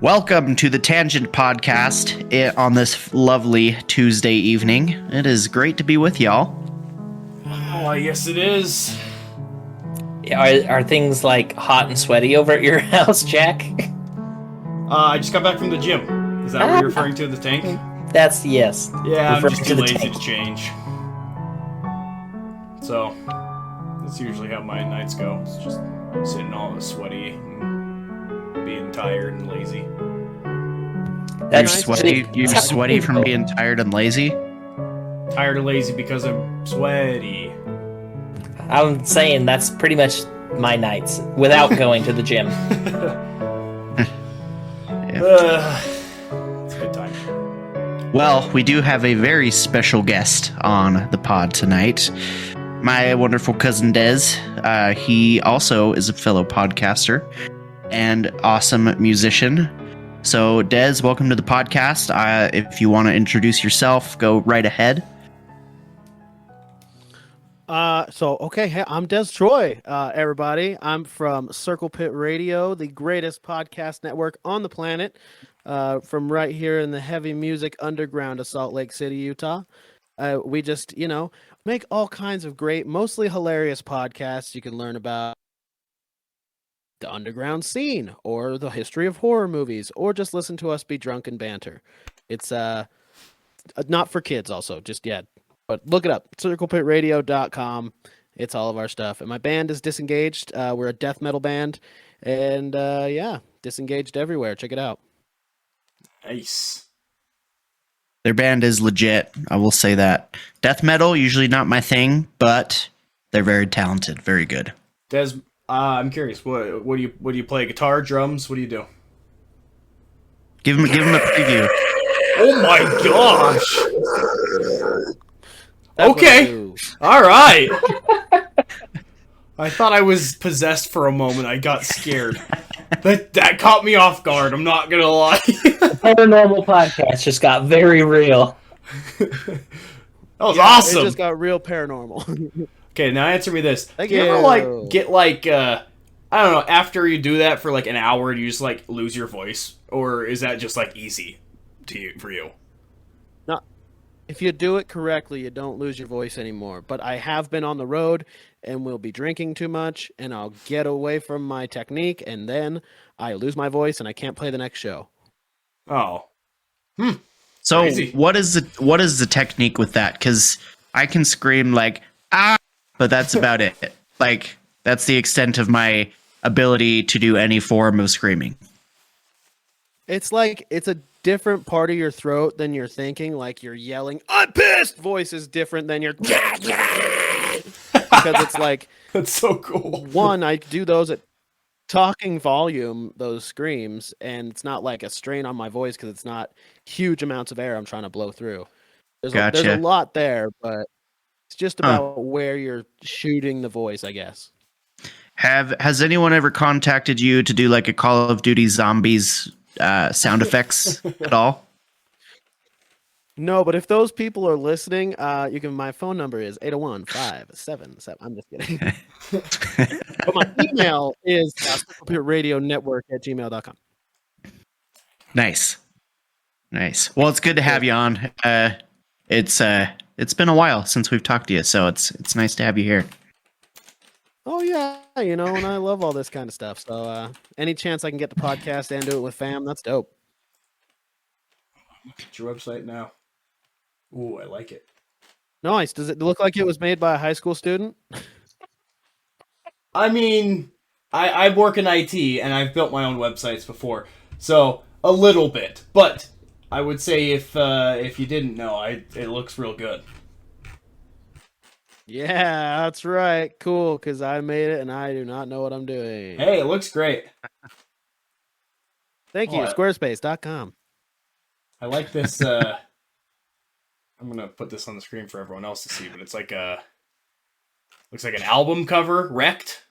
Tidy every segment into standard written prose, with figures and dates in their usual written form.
Welcome to the Tangent Podcast on this lovely Tuesday evening. It is great to be with y'all. Oh, yes it is. Are things like hot and sweaty over at your house, Jack? I just got back from the gym. Is that what you're referring to, the tank? That's yes. Yeah, I'm just too lazy tank. to change. So, that's usually how my nights go. It's just sitting all sweaty and being tired and lazy. You're sweaty from being tired and lazy? Tired and lazy because I'm sweaty. I'm saying that's pretty much my nights without going to the gym. It's a good time. Well, we do have a very special guest on the pod tonight. My wonderful cousin Dez. He also is a fellow podcaster and awesome musician. So, Dez, welcome to the podcast. If you want to introduce yourself, go right ahead. Hey, I'm Des Troy, everybody. I'm from Circle Pit Radio, the greatest podcast network on the planet, from right here in the heavy music underground of Salt Lake City, Utah. We just, make all kinds of great, mostly hilarious podcasts. You can learn about the underground scene or the history of horror movies, or just listen to us be drunk and banter. It's not for kids also, just yet. But look it up, circlepitradio.com. It's all of our stuff. And my band is Disengaged. We're a death metal band. And Disengaged everywhere. Check it out. Nice. Their band is legit. I will say that. Death metal, usually not my thing, but they're very talented. Very good. Des, I'm curious. What do you play? Guitar, drums? What do you do? Give him a preview. Oh my gosh! That's Okay. All right. I thought I was possessed for a moment. I got scared. That caught me off guard. I'm not gonna lie. Paranormal podcast just got very real. That was awesome. It just got real paranormal. Okay, now answer me this. Thank do you you. ever get I don't know, after you do that for like an hour, do you just like lose your voice, or is that just like easy for you? If you do it correctly, you don't lose your voice anymore. But I have been on the road and will be drinking too much, and I'll get away from my technique, and then I lose my voice and I can't play the next show. Oh. So Crazy. what is the technique with that? Because I can scream like but that's about it. Like that's the extent of my ability to do any form of screaming. It's like it's a different part of your throat than you're thinking. Like you're yelling, "I'm pissed!" Voice is different than your because it's like That's so cool. one. I do those at talking volume, those screams, and it's not like a strain on my voice because it's not huge amounts of air I'm trying to blow through. There's Gotcha. a lot there, but it's just about where you're shooting the voice, I guess. Has anyone ever contacted you to do like a Call of Duty Zombies sound effects at all? No, but if those people are listening, you can. My phone number is 801-577. I'm just kidding. But my email is radionetwork@gmail.com. Nice. Well, it's good to have you on. It's been a while since we've talked to you, so it's nice to have you here. Oh yeah, and I love all this kind of stuff. So any chance I can get the podcast and do it with fam, that's dope. Get your website now. Ooh, I like it. Nice. Does it look like it was made by a high school student? I mean, I work in IT and I've built my own websites before, so a little bit. But I would say if you didn't know, it looks real good. Yeah, that's right. Cool, because I made it and I do not know what I'm doing. Hey, it looks great. Thank you, Oh, squarespace.com. I like this. I'm gonna put this on the screen for everyone else to see, but it's like looks like an album cover, Wrecked.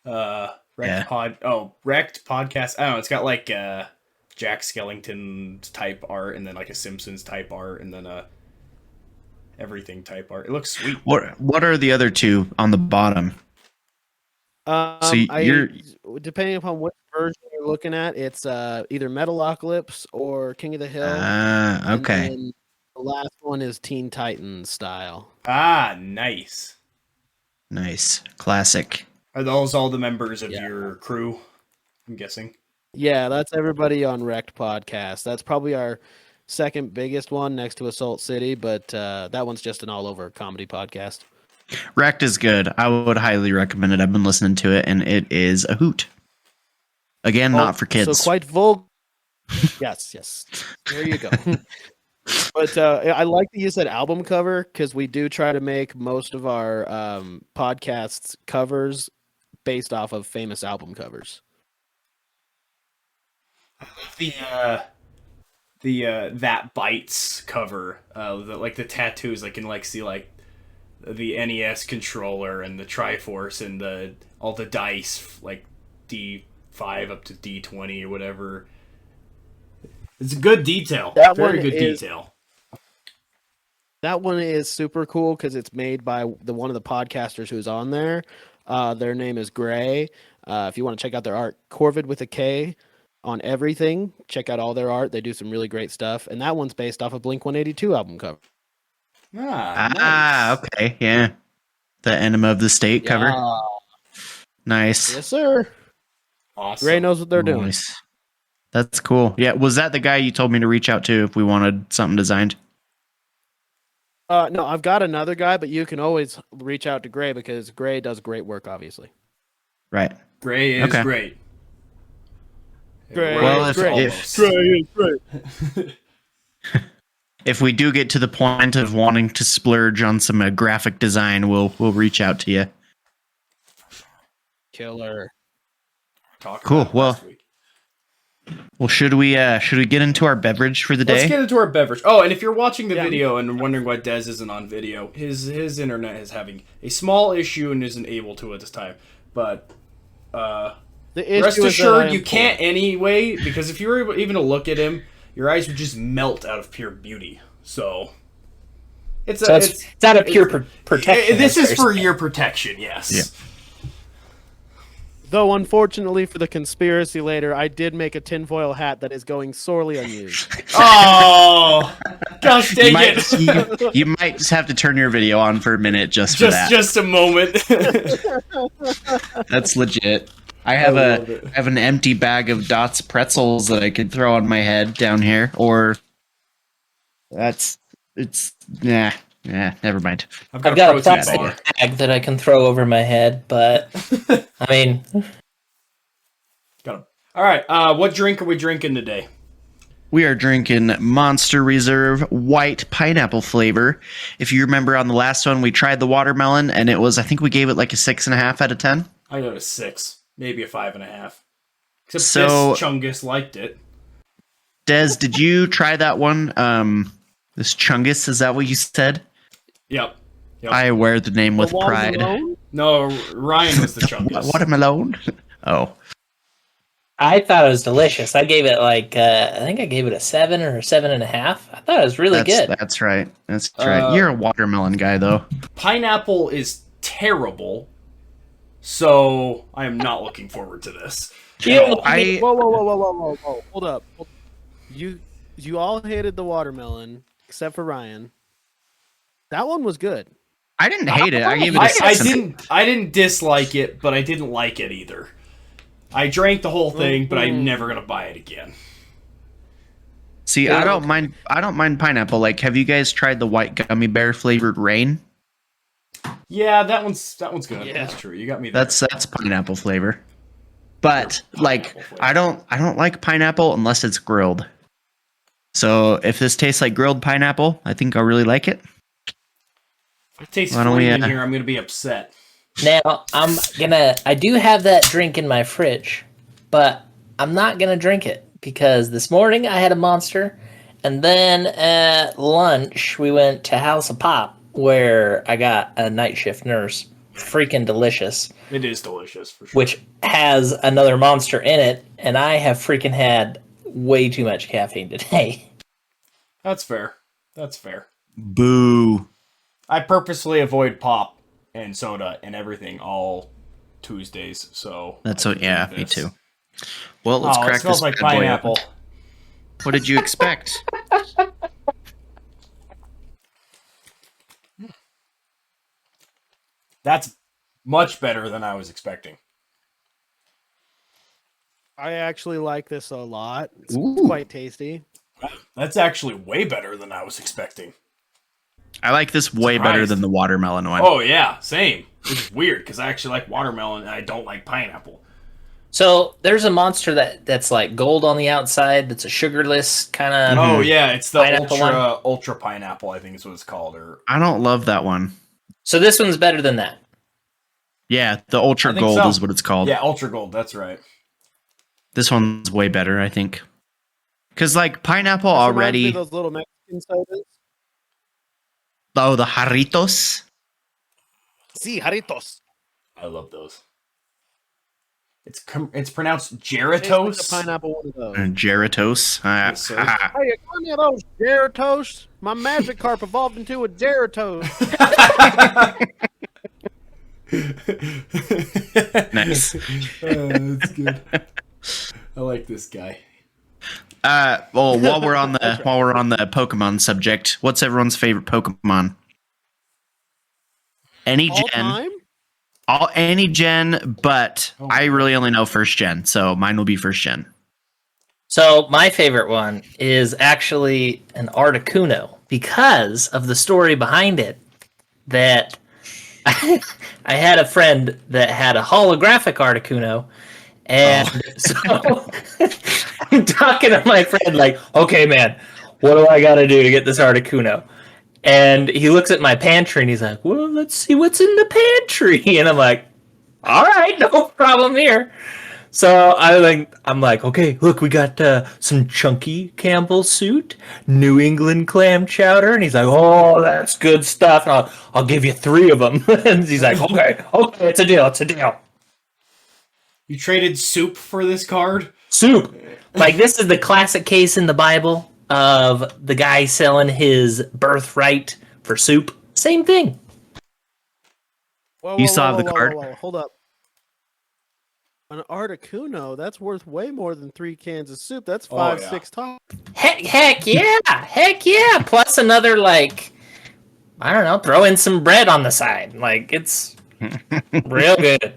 Wrecked podcast. I don't know. It's got like Jack Skellington type art, and then like a Simpsons type art, and then everything type art. It looks sweet. What are the other two on the bottom? So you're Depending upon what version you're looking at, it's either Metalocalypse or King of the Hill. And okay. then the last one is Teen Titans style. Ah, nice. Nice. Classic. Are those all the members of Yeah. your crew? I'm guessing. Yeah, that's everybody on Wrecked Podcast. That's probably our second biggest one next to Assault City, but that one's just an all-over comedy podcast. Wrecked is good. I would highly recommend it. I've been listening to it, and it is a hoot. Again, not for kids. So quite vulgar. Yes. There you go. But I like that you said album cover because we do try to make most of our podcasts covers based off of famous album covers. The That Bites cover, like the tattoos, I can like see like the NES controller and the Triforce and all the dice, like D5 up to D20 or whatever. It's a good detail. That Very one good is- detail. That one is super cool because it's made by one of the podcasters who's on there. Their name is Gray. If you want to check out their art, Corvid with a K on everything. Check out all their art. They do some really great stuff. And that one's based off a Blink-182 album cover. Nice. Okay, yeah. The Enema of the State cover. Yeah. Nice. Yes, sir. Awesome. Gray knows what they're doing. Nice. That's cool. Yeah, was that the guy you told me to reach out to if we wanted something designed? No, I've got another guy, but you can always reach out to Gray because Gray does great work, obviously. Right. Gray is Okay. great. Gray Well, is if- great. if- If we do get to the point of wanting to splurge on some graphic design, we'll reach out to you. Killer. Talked Cool, about it well, last week. Well, should we get into our beverage for the day? Let's get into our beverage. Oh, and if you're watching the Yeah. video and wondering why Dez isn't on video, his internet is having a small issue and isn't able to at this time. But The issue rest is that I assured, am you poor. can't anyway, because if you were even to look at him, your eyes would just melt out of pure beauty. So it's So it's out of pure protection. This as is you're for saying. your protection, yes. Yeah. Though, unfortunately for the conspiracy later, I did make a tinfoil hat that is going sorely unused. Oh, gosh dang it! You might just have to turn your video on for a minute just for that. Just a moment. That's legit. I have love it. I have an empty bag of Dots pretzels that I could throw on my head down here, or never mind. I've I've got a protein plastic bar. bag that I can throw over my head, but I mean, Got 'em. All right. What drink are we drinking today? We are drinking Monster Reserve white pineapple flavor. If you remember on the last one, we tried the watermelon, and it was, I think we gave it like a 6.5 out of 10. I got a 6, maybe a 5.5. Except So- this Chungus liked it. Des, did you try that one? This Chungus, is that what you said? Yep. I wear the name with The walls pride. alone? No, Ryan was the Chungus. Watermelon? Oh. I thought it was delicious. I gave it like I think I gave it a 7 or a 7.5. I thought it was really good. That's right. That's right. You're a watermelon guy, though. Pineapple is terrible, so I am not looking forward to this. You at all. Whoa. Hold up. You all hated the watermelon, except for Ryan. That one was good. I didn't hate it. I gave it a 6. I didn't dislike it, but I didn't like it either. I drank the whole thing, but I'm never gonna buy it again. See, I don't mind pineapple. Like, have you guys tried the white gummy bear flavored rain? Yeah, that one's good. Yeah. That's true. You got me there. That's pineapple flavor. But like, I don't like pineapple unless it's grilled. So if this tastes like grilled pineapple, I think I'll really like it. If it tastes Why don't funny we, in here, I'm gonna be upset. Now I do have that drink in my fridge, but I'm not gonna drink it because this morning I had a Monster, and then at lunch we went to House of Pop where I got a night shift nurse. Freaking delicious, It is delicious for sure. which has another Monster in it, and I have freaking had way too much caffeine today. That's fair. That's fair. Boo. I purposely avoid pop and soda and everything all Tuesdays, so That's I so can yeah, drink me this. too. Well, let's Oh, crack it smells this like bad boy pineapple. open. What did you expect? That's much better than I was expecting. I actually like this a lot. It's Ooh. quite tasty. That's actually way better than I was expecting. I like this way better Surprised. than the watermelon one. Oh yeah, same. It's weird because I actually like watermelon and I don't like pineapple. So there's a monster that's like gold on the outside. That's a sugarless kind of. Oh yeah, it's the Pineapple ultra pineapple. I think is what it's called. Or I don't love that one. So this one's better than that. Yeah, the ultra I think gold so. is what it's called. yeah, ultra gold. That's right. This one's way better, I think. Because like pineapple This reminds me already. of those little Mexican sodas. Oh, the jarritos. Sí, Jarritos. I love those. It's pronounced Tastes like Geratos. the pineapple one of those. Geratos. Yes, sir. Hey, you got me those Geratos? My Magikarp evolved into a Geratos. Nice. That's good. I like this guy. Well, while we're on the Pokemon subject, what's everyone's favorite Pokemon? Any All gen, time? any gen, but I really only know first gen, so mine will be first gen. So my favorite one is actually an Articuno because of the story behind it. That I had a friend that had a holographic Articuno, and so I'm talking to my friend like, "Okay, man, what do I got to do to get this Articuno?" And he looks at my pantry and he's like, "Well, let's see what's in the pantry." And I'm like, "All right, no problem here." So I'm like, okay, look, we got some chunky Campbell soup, New England clam chowder, and he's like, oh, that's good stuff. And I'll give you 3 of them. And he's like, okay, it's a deal. You traded soup for this card? Soup, like this is the classic case in the Bible of the guy selling his birthright for soup. Same thing. Whoa, You still have the card? Hold up. An Articuno, that's worth way more than 3 cans of soup. That's 5, yeah. 6 tops. Heck yeah! Plus another I don't know, throw in some bread on the side. Like it's real good.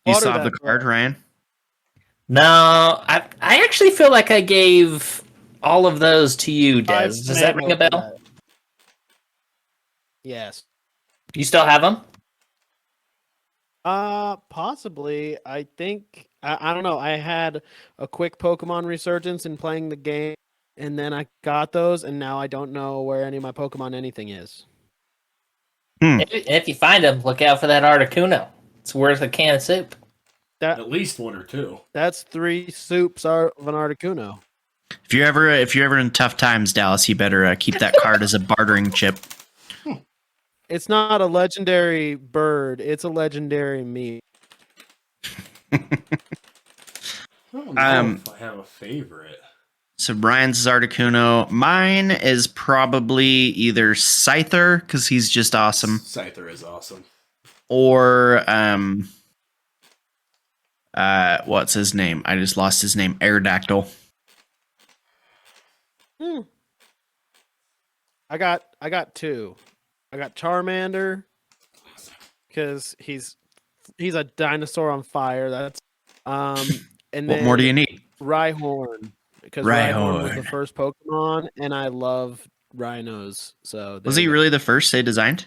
You Water still have that the card, Ryan? No, I actually feel like I gave all of those to you, Des. Does that ring a bell? Yes. You still have them? Possibly. I think I don't know. I had a quick Pokemon resurgence in playing the game, and then I got those, and now I don't know where any of my Pokemon anything is. If you find them, look out for that Articuno. It's worth a can of soup. At least 1 or 2. That's 3 soups of an Articuno. If you're ever in tough times, Dallas, you better keep that card as a bartering chip. It's not a legendary bird. It's a legendary meat. I don't know if I have a favorite. So Brian's is Articuno. Mine is probably either Scyther, because he's just awesome, Scyther is awesome. or what's his name? I just lost his name. Aerodactyl. I got 2. I got Charmander because he's a dinosaur on fire. That's and What then more do you need? Rhyhorn because Rhyhorn was the Rhyhorn. first Pokemon, and I love rhinos. So Was there he you go. really the first they designed?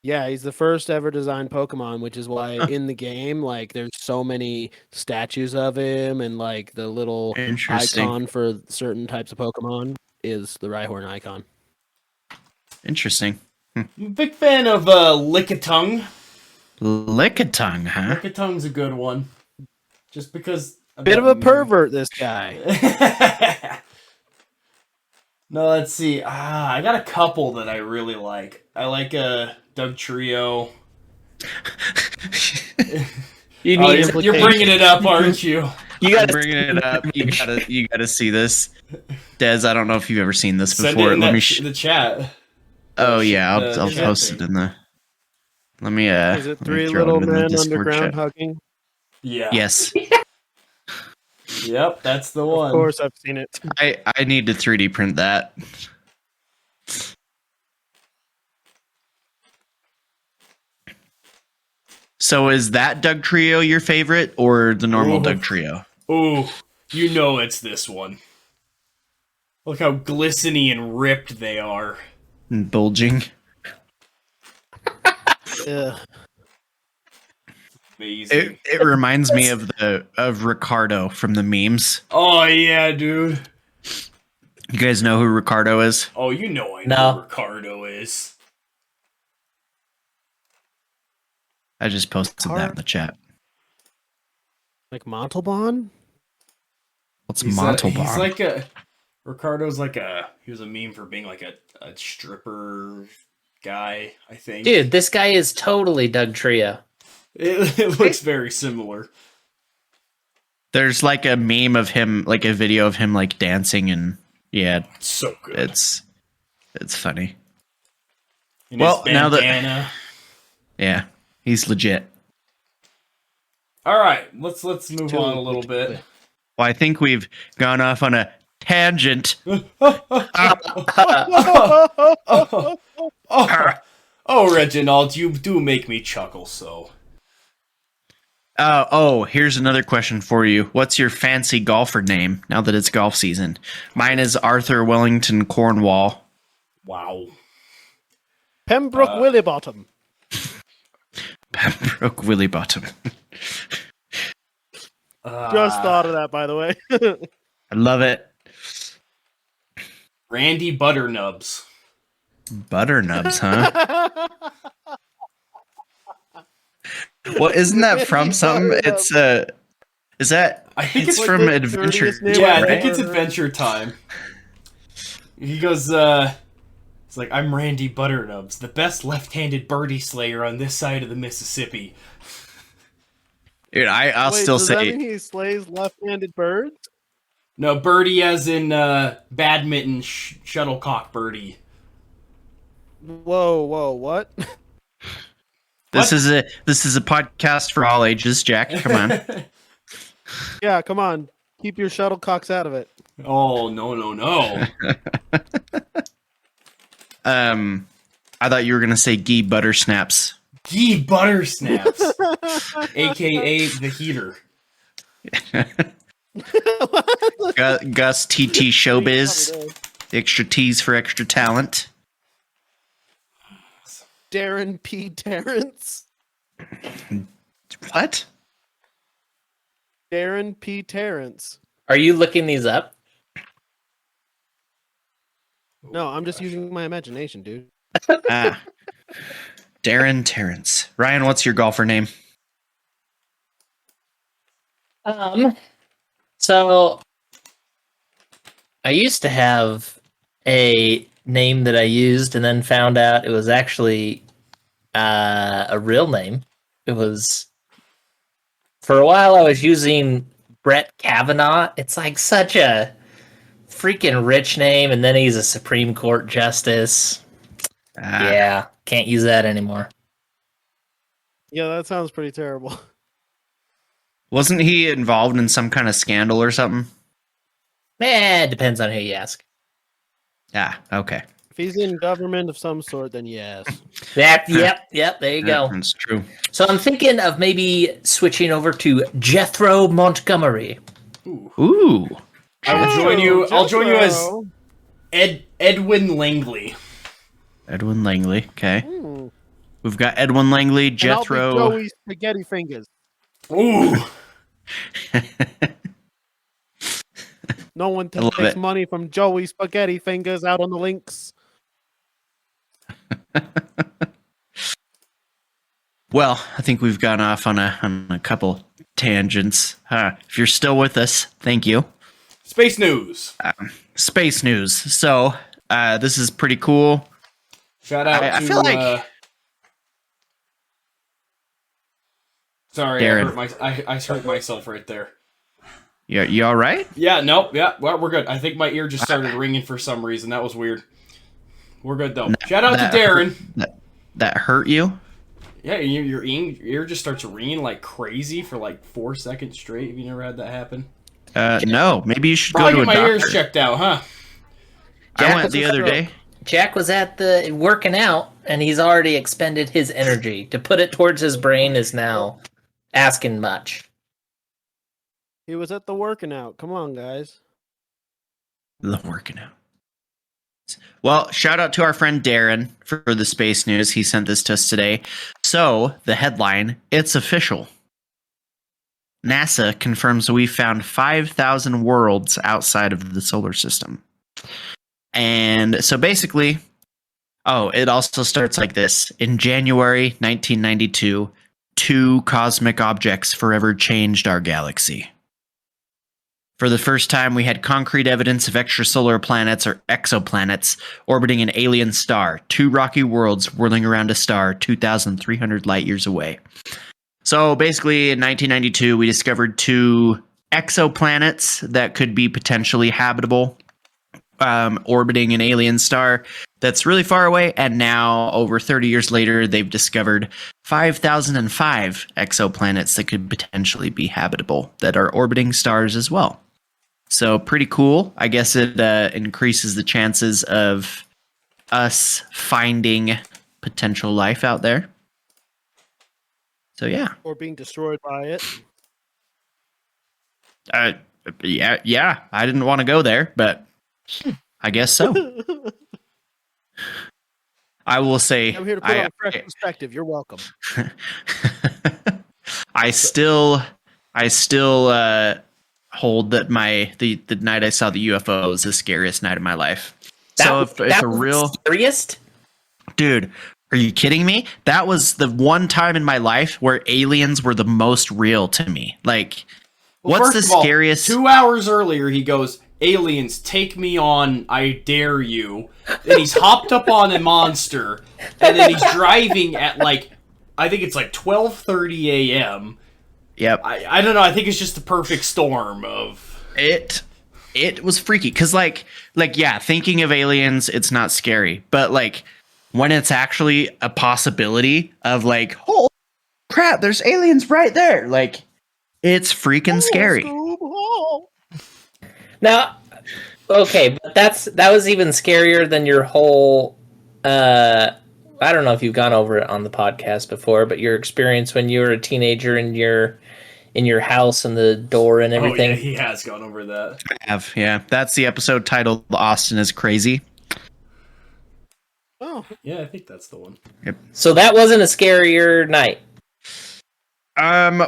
Yeah, he's the first ever designed Pokemon, which is why in the game, like, there's so many statues of him, and like the little Interesting. icon for certain types of Pokemon is the Rhyhorn icon. Interesting. I'm a big fan of Lickitung. Lickitung, huh? Lickitung's a good one. Just because... Bit of a pervert, this guy. No, let's see. I got a couple that I really like. I like Doug Trio. You Oh, need you're bringing it up, aren't you? you I'm got bringing it up. You gotta see this. Des, I don't know if you've ever seen this Send before. it in Let me. the chat. Oh yeah, I'll the post chat it in the. Let me Is it let me three throw it little in the men Discord underground chat. hugging? Yeah. Yes. Yep, that's the Of one. course, I've seen it. I need to 3D print that. So is that Doug Trio your favorite or the normal Ooh. Doug Trio? Ooh, you know it's this one. Look how glistening and ripped they are. And bulging. Ugh. Amazing. It reminds me of Ricardo from the memes. Oh yeah, dude. You guys know who Ricardo is? Oh, you know I know No. who Ricardo is. I just posted that in the chat. Like Montalban? What's He's Montalban? like a Ricardo's like he was a meme for being like a stripper guy, I think. Dude, this guy is totally Doug Trio. It looks very similar. There's like a meme of him, like a video of him like dancing, and yeah, It's so good. it's funny. In well, his now that- bandana. Yeah, he's legit. All right, let's move on a little bit. Well, I think we've gone off on a tangent. Oh, Reginald, you do make me chuckle. So, Here's another question for you. What's your fancy golfer name now that it's golf season? Mine is Arthur Wellington Cornwall. wow. Pembroke Willibottom. Pembroke Willie Bottom. Just thought of that, by the way. I love it. Randy Butternubs. Butternubs, huh? Well, isn't that from something? It's is that? I think It's it's from the Adventure. dirtiest name Yeah, I ever. think it's Adventure Time. He goes, it's like, I'm Randy Butternubs, the best left-handed birdie slayer on this side of the Mississippi. Dude, I'll Wait, still does that say mean he slays left-handed birds? No, birdie as in badminton shuttlecock birdie. Whoa, what? this is a podcast for all ages. Jack, come on. Yeah, come on. Keep your shuttlecocks out of it. Oh, no. I thought you were gonna say Gee Buttersnaps. Gee Buttersnaps, a.k.a. the heater. Gus TT Showbiz. Extra T's for extra talent. Darren P. Terrence. What? Darren P. Terrence. Are you looking these up? No, I'm just using my imagination, dude. Darren Terrence. Ryan, what's your golfer name? So I used to have a name that I used and then found out it was actually a real name. It was, for a while I was using Brett Kavanaugh. It's like such a freaking rich name, and then he's a Supreme Court justice. Yeah, can't use that anymore. Yeah, that sounds pretty terrible. Wasn't he involved in some kind of scandal or something? It depends on who you ask. Okay. If he's in government of some sort, then yes. Yep, there you go. That's true. So I'm thinking of maybe switching over to Jethro Montgomery. Ooh. I'll join you as Edwin Langley. Edwin Langley. Okay. Hmm. We've got Edwin Langley, And I'll be Jethro. Joey Spaghetti Fingers. Ooh. No one I love takes it. money from Joey Spaghetti Fingers out on the links. Well, I think we've gone off on a couple tangents. If you're still with us, thank you. Space news. Space news. So, this is pretty cool. Shout out I to. feel like- Sorry, Darren. I hurt myself right there. You all right? Yeah, nope, yeah, well, we're good. I think my ear just started ringing for some reason. That was weird. We're good though. Shout out to that Darren. That hurt you? Yeah, your ear just starts ringing like crazy for like 4 seconds straight. Have you never had that happen? No, maybe you should Probably go to get a my doctor. ears checked out, huh? I Jack went was the other day. Jack was at the working out, and he's already expended his energy. To put it towards his brain is now asking much. He was at the working out. Come on, guys. The working out. Well, shout out to our friend Darren for the space news. He sent this to us today. So, the headline, it's official. NASA confirms we found 5,000 worlds outside of the solar system. And so basically, it also starts like this. In January 1992, 2 cosmic objects forever changed our galaxy. For the first time, we had concrete evidence of extrasolar planets or exoplanets orbiting an alien star, 2 rocky worlds whirling around a star 2,300 light years away. So basically, in 1992, we discovered 2 exoplanets that could be potentially habitable, orbiting an alien star that's really far away. And now, over 30 years later, they've discovered 5,005 exoplanets that could potentially be habitable that are orbiting stars as well. So pretty cool. I guess it increases the chances of us finding potential life out there. So yeah. Or being destroyed by it. Yeah. I didn't want to go there, but I guess so. I will say I'm here to put on a fresh perspective. You're welcome. I still hold that the night I saw the UFO was the scariest night of my life. If a real scariest, dude, are you kidding me? That was the one time in my life where aliens were the most real to me. Like, what's the scariest? 2 hours earlier, he goes, "Aliens, take me on, I dare you." Then he's hopped up on a monster, and then he's driving at I think it's 12:30 a.m. Yep. I don't know. I think it's just the perfect storm of it. It was freaky because yeah, thinking of aliens, it's not scary, but when it's actually a possibility of holy crap, there's aliens right there. It's freaking scary. Now, okay, but that was even scarier than your whole. I don't know if you've gone over it on the podcast before, but your experience when you were a teenager in your house and the door and everything. Oh, yeah, he has gone over that. I have, yeah. That's the episode titled "Austin is Crazy." Oh, yeah, I think that's the one. Yep. So that wasn't a scarier night.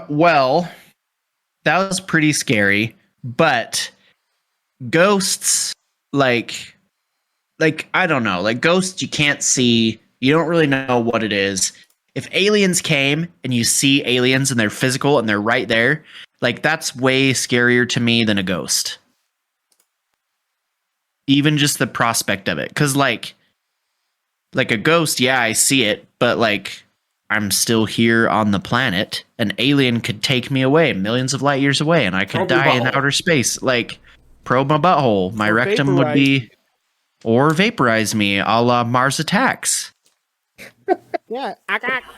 Well, that was pretty scary, but ghosts, I don't know, ghosts you can't see, you don't really know what it is. If aliens came and you see aliens and they're physical and they're right there, that's way scarier to me than a ghost. Even just the prospect of it. Because, a ghost, yeah, I see it, but, I'm still here on the planet. An alien could take me away millions of light years away, and I could die in outer space. Probe my butthole. My rectum would be... Or vaporize me, a la Mars Attacks. yeah.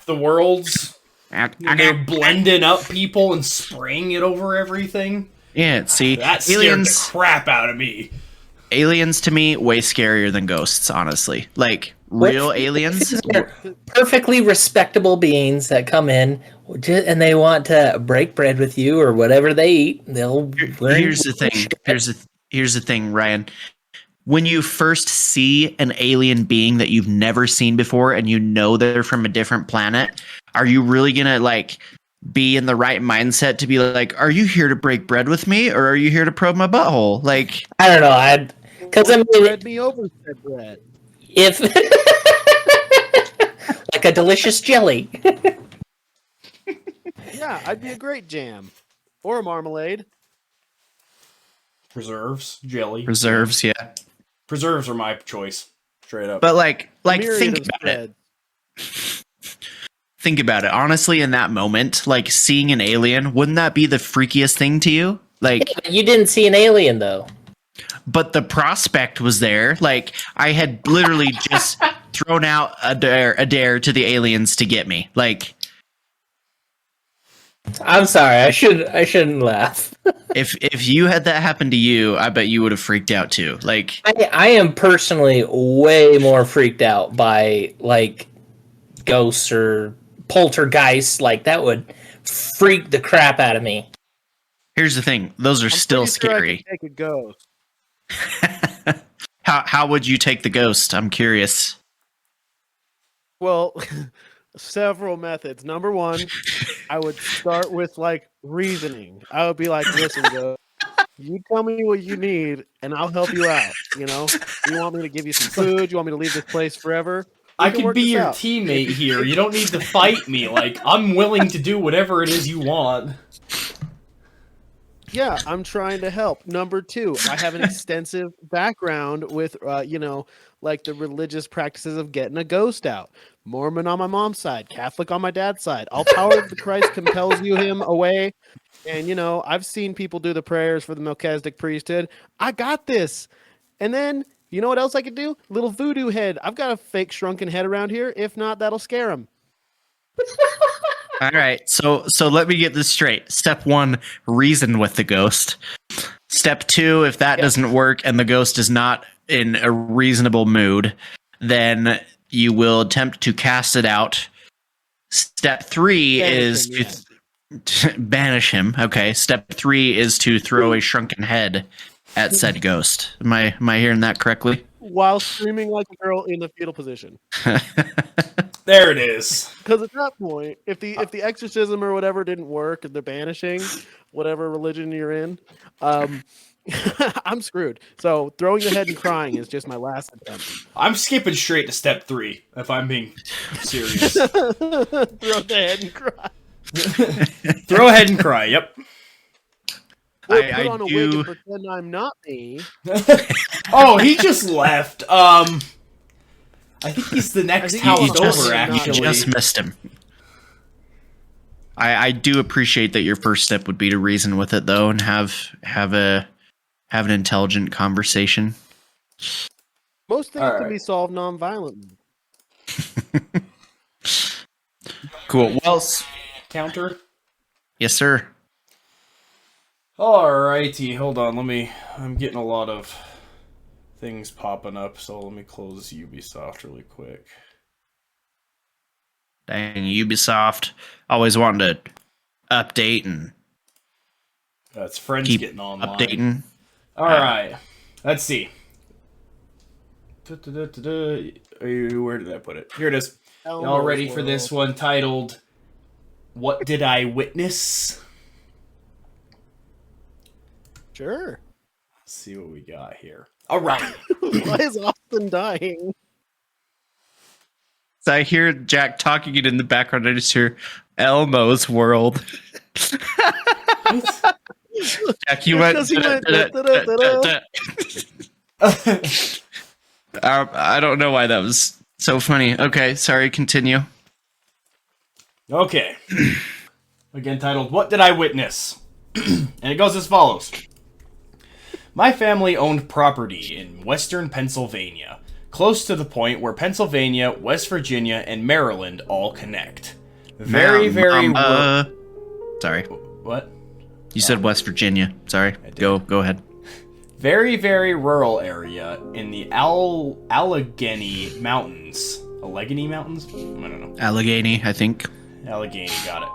The world's they're blending up people and spraying it over everything. Yeah, see, that scared aliens, the crap out of me. Aliens to me way scarier than ghosts, honestly. Real aliens, perfectly respectable beings that come in and they want to break bread with you or whatever they eat. Here's the thing. Here's the thing, Ryan. When you first see an alien being that you've never seen before and you know they're from a different planet, are you really gonna be in the right mindset to be are you here to break bread with me or are you here to probe my butthole? I don't know. Because bread me over said bread. If like a delicious jelly. Yeah, I'd be a great jam or a marmalade. Preserves, jelly. Preserves, yeah. Preserves are my choice, straight up. But Myriad think of about spread. it. Think about it. Honestly, in that moment, seeing an alien, wouldn't that be the freakiest thing to you? You didn't see an alien though. But the prospect was there. I had literally just thrown out a dare to the aliens to get me. Like, I'm sorry. I shouldn't laugh. if you had that happen to you, I bet you would have freaked out too. Like, I am personally way more freaked out by like ghosts or poltergeists. Like that would freak the crap out of me. here's the thing: those are I'm still pretty sure I scary. could take a ghost. How would you take the ghost? I'm curious. Well, several methods. Number one, I would start with like reasoning. I would be like, listen, ghost, you tell me what you need and I'll help you out. You know, you want me to give you some food? You want me to leave this place forever? I could be your teammate here. You don't need to fight me. Like, I'm willing to do whatever it is you want. Yeah, I'm trying to help. Number two, I have an extensive background with, like the religious practices of getting a ghost out. Mormon on my mom's side, Catholic on my dad's side. All power of the Christ compels you him away. And, I've seen people do the prayers for the Melchizedek priesthood. I got this. And then, you know what else I could do? Little voodoo head. I've got a fake shrunken head around here. If not, that'll scare him. All right, so let me get this straight. Step 1, reason with the ghost. Step 2, if that doesn't work and the ghost is not in a reasonable mood, then you will attempt to cast it out. Step 3 is to banish him. Okay. Step 3 is to throw a shrunken head at said ghost. Am I hearing that correctly? While screaming like a girl in the fetal position. There it is. Because at that point, if the exorcism or whatever didn't work, the banishing, whatever religion you're in, I'm screwed. So throwing the head and crying is just my last attempt. I'm skipping straight to step 3, if I'm being serious. Throw the head and cry. Throw ahead and cry, yep. Or I put on a wig and do. pretend I'm not me. Oh, he just left. I think he's the next think house he's just- over, you actually. You just missed him. I do appreciate that your first step would be to reason with it though, and have an intelligent conversation. Most things All can right. be solved non-violently. Cool. Well, Counter. yes, sir. Alrighty, hold on, I'm getting a lot of things popping up, so let me close Ubisoft really quick. Dang, Ubisoft always wanting to update and That's friends keep getting online. updating. Alright, let's see. Where did I put it? Here it is. Y'all ready for this one titled, What Did I Witness? Sure. Let's see what we got here. Alright. Why is Austin dying? So I hear Jack talking it in the background. I just hear Elmo's world. Jack, you went. Because he went, da-da-da-da-da. I don't know why that was so funny. Okay, sorry. Continue. Okay. Again titled, What Did I Witness? And it goes as follows. My family owned property in western Pennsylvania, close to the point where Pennsylvania, West Virginia, and Maryland all connect. Very. Sorry, What? you said West Virginia. Sorry. Go ahead. Very, very rural area in the Allegheny Mountains. Allegheny Mountains? I don't know. Allegheny, I think. Allegheny, got it.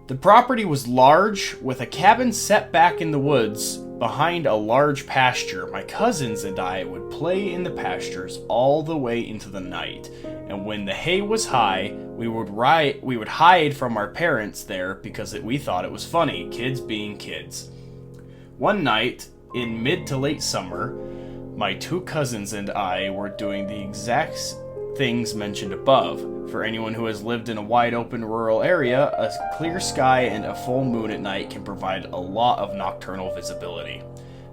The property was large, with a cabin set back in the woods behind a large pasture. My cousins and I would play in the pastures all the way into the night, and when the hay was high, we would hide from our parents there because we thought it was funny, kids being kids. One night, in mid to late summer, my two cousins and I were doing the exact things mentioned above. For anyone who has lived in a wide open rural area, a clear sky and a full moon at night can provide a lot of nocturnal visibility.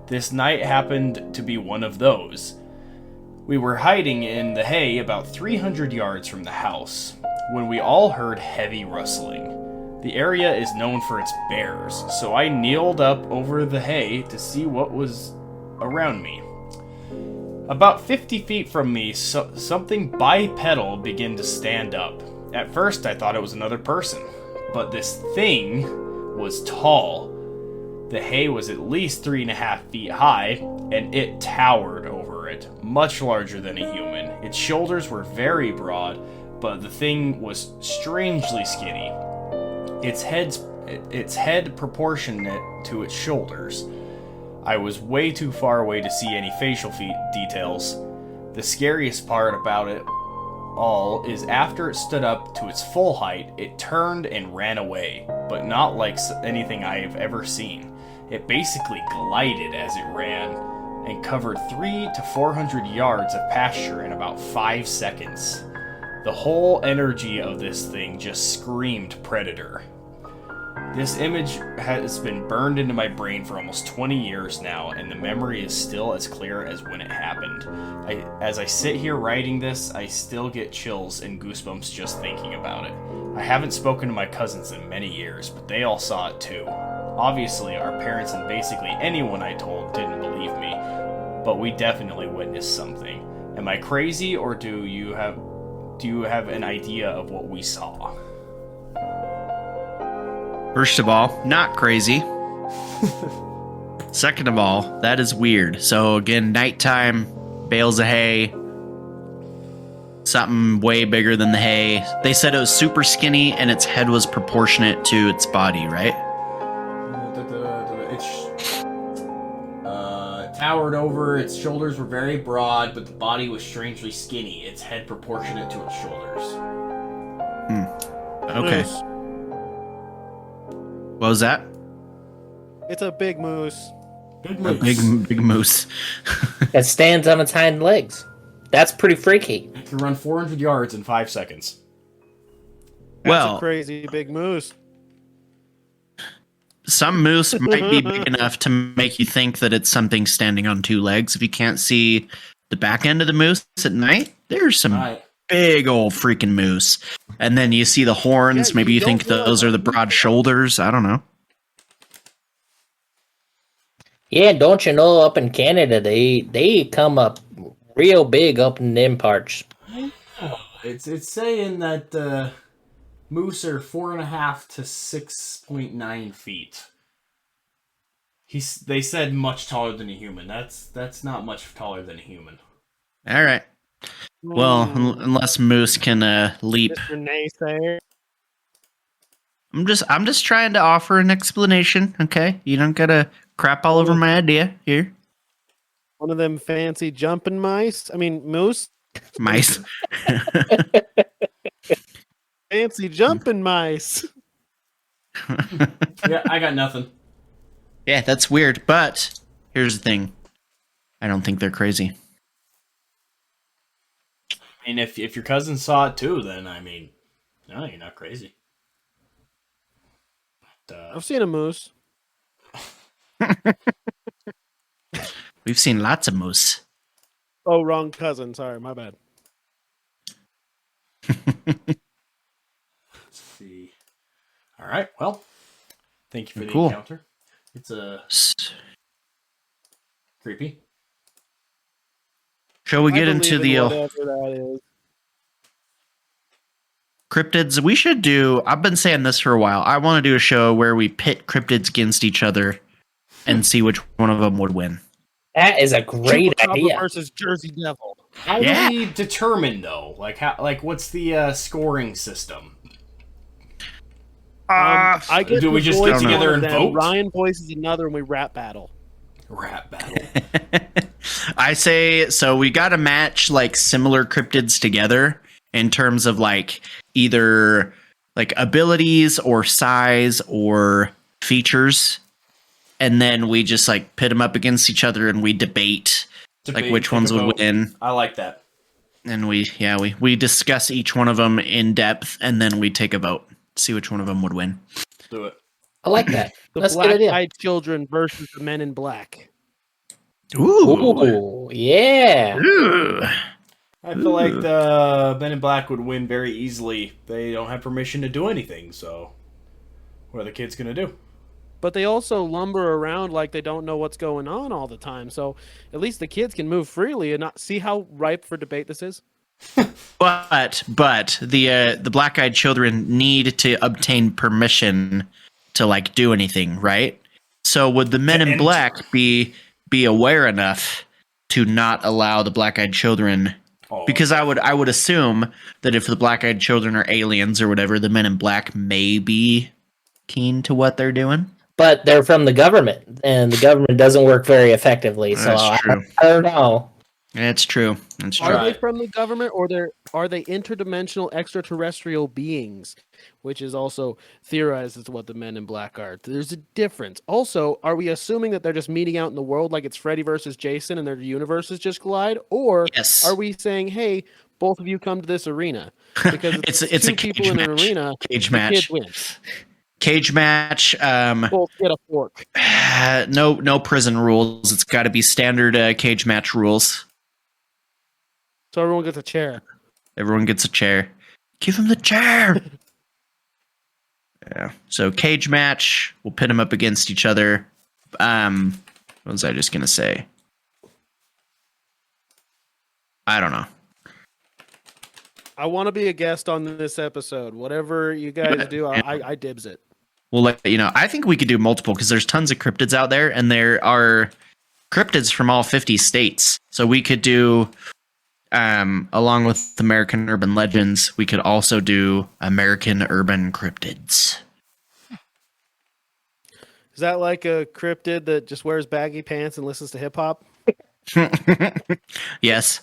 This night happened to be one of those. We were hiding in the hay about 300 yards from the house when we all heard heavy rustling. The area is known for its bears, so I kneeled up over the hay to see what was around me. About 50 feet from me, something bipedal began to stand up. At first, I thought it was another person, but this thing was tall. The hay was at least 3.5 feet high, and it towered over it, much larger than a human. Its shoulders were very broad, but the thing was strangely skinny. Its head proportionate to its shoulders. I was way too far away to see any facial details. The scariest part about it all is after it stood up to its full height, it turned and ran away, but not like anything I have ever seen. It basically glided as it ran and covered 300 to 400 yards of pasture in about 5 seconds. The whole energy of this thing just screamed predator. This image has been burned into my brain for almost 20 years now, and the memory is still as clear as when it happened. As I sit here writing this, I still get chills and goosebumps just thinking about it. I haven't spoken to my cousins in many years, but they all saw it too. Obviously, our parents and basically anyone I told didn't believe me, but we definitely witnessed something. Am I crazy, or do you have an idea of what we saw? First of all, not crazy. Second of all, that is weird. So again, nighttime, bales of hay, something way bigger than the hay. They said it was super skinny and its head was proportionate to its body, right? It towered over, its shoulders were very broad, but the body was strangely skinny, its head proportionate to its shoulders. Okay. Moose. What was that? It's a big moose. Big A moose. big moose. That stands on its hind legs. That's pretty freaky. It can run 400 yards in 5 seconds. That's Well, a crazy big moose. some moose might be big enough to make you think that it's something standing on two legs. If you can't see the back end of the moose at night, there's some Right. big old freaking moose. And then you see the horns. Yeah, Maybe you you think don't those are the broad shoulders. I don't know. Yeah, don't you know up in Canada they come up real big up in them parts. It's saying that moose are 4.5 to 6.9 feet. They said much taller than a human. That's not much taller than a human. All right. Well, unless moose can leap. Mr. Naysayer. I'm just trying to offer an explanation, okay? You don't gotta crap all over my idea here. One of them fancy jumping mice. I mean, moose. Mice. Fancy jumping mice. Yeah, I got nothing. Yeah, that's weird, but here's the thing. I don't think they're crazy. I mean, if your cousin saw it too, then I mean, no, you're not crazy. But, I've seen a moose. We've seen lots of moose. Oh, wrong cousin. Sorry, my bad. let's see. All right. Well, thank you for the Cool. encounter. It's creepy. Shall we I get believe into in the whatever that is. cryptids? We should do. I've been saying this for a while. I want to do a show where we pit cryptids against each other and see which one of them would win. That is a great Chupacabra idea. versus Jersey Devil. How Yeah. do we determine though? Like what's the scoring system? I get do we to just voice get together one and of them, vote? Ryan voices another, and we rap battle. Rap battle. I say so. We got to match like similar cryptids together in terms of like either like abilities or size or features, and then we just like pit them up against each other and we debate like which take ones a would vote. win. I like that. And we discuss each one of them in depth, and then we take a vote, see which one of them would win. Do it. I like that. The That's a good idea. black-eyed children versus the men in black. Ooh, yeah. Ooh. I feel like the Men in Black would win very easily. They don't have permission to do anything, so what are the kids gonna do? but they also lumber around like they don't know what's going on all the time. So at least the kids can move freely and not see how ripe for debate this is. But the black-eyed children need to obtain permission to like do anything, right? So would the men in black be aware enough to not allow the black-eyed children? Because I would assume that if the black-eyed children are aliens or whatever, the men in black may be keen to what they're doing. But they're from the government, and the government doesn't work very effectively. So That's true. I don't know. It's true. It's true. Are they from the government, or are they interdimensional extraterrestrial beings, which is also theorized as what the men in black are? There's a difference. Also, are we assuming that they're just meeting out in the world like it's Freddy versus Jason and their universes just collide, or Yes. are we saying, hey, both of you come to this arena because It's two a people cage in an match. arena? Cage The match. kid wins. Cage match. Both get a fork. No prison rules. It's got to be standard cage match rules. So everyone gets a chair. Everyone gets a chair. Give him the chair. Yeah. So cage match. We'll pit them up against each other. What was I just gonna say? I don't know. I want to be a guest on this episode. Whatever you guys do, I dibs it. We'll let you know. I think we could do multiple because there's tons of cryptids out there, and there are cryptids from all 50 states. So we could do, along with American urban legends, we could also do American urban cryptids. Is that like a cryptid that just wears baggy pants and listens to hip hop? Yes.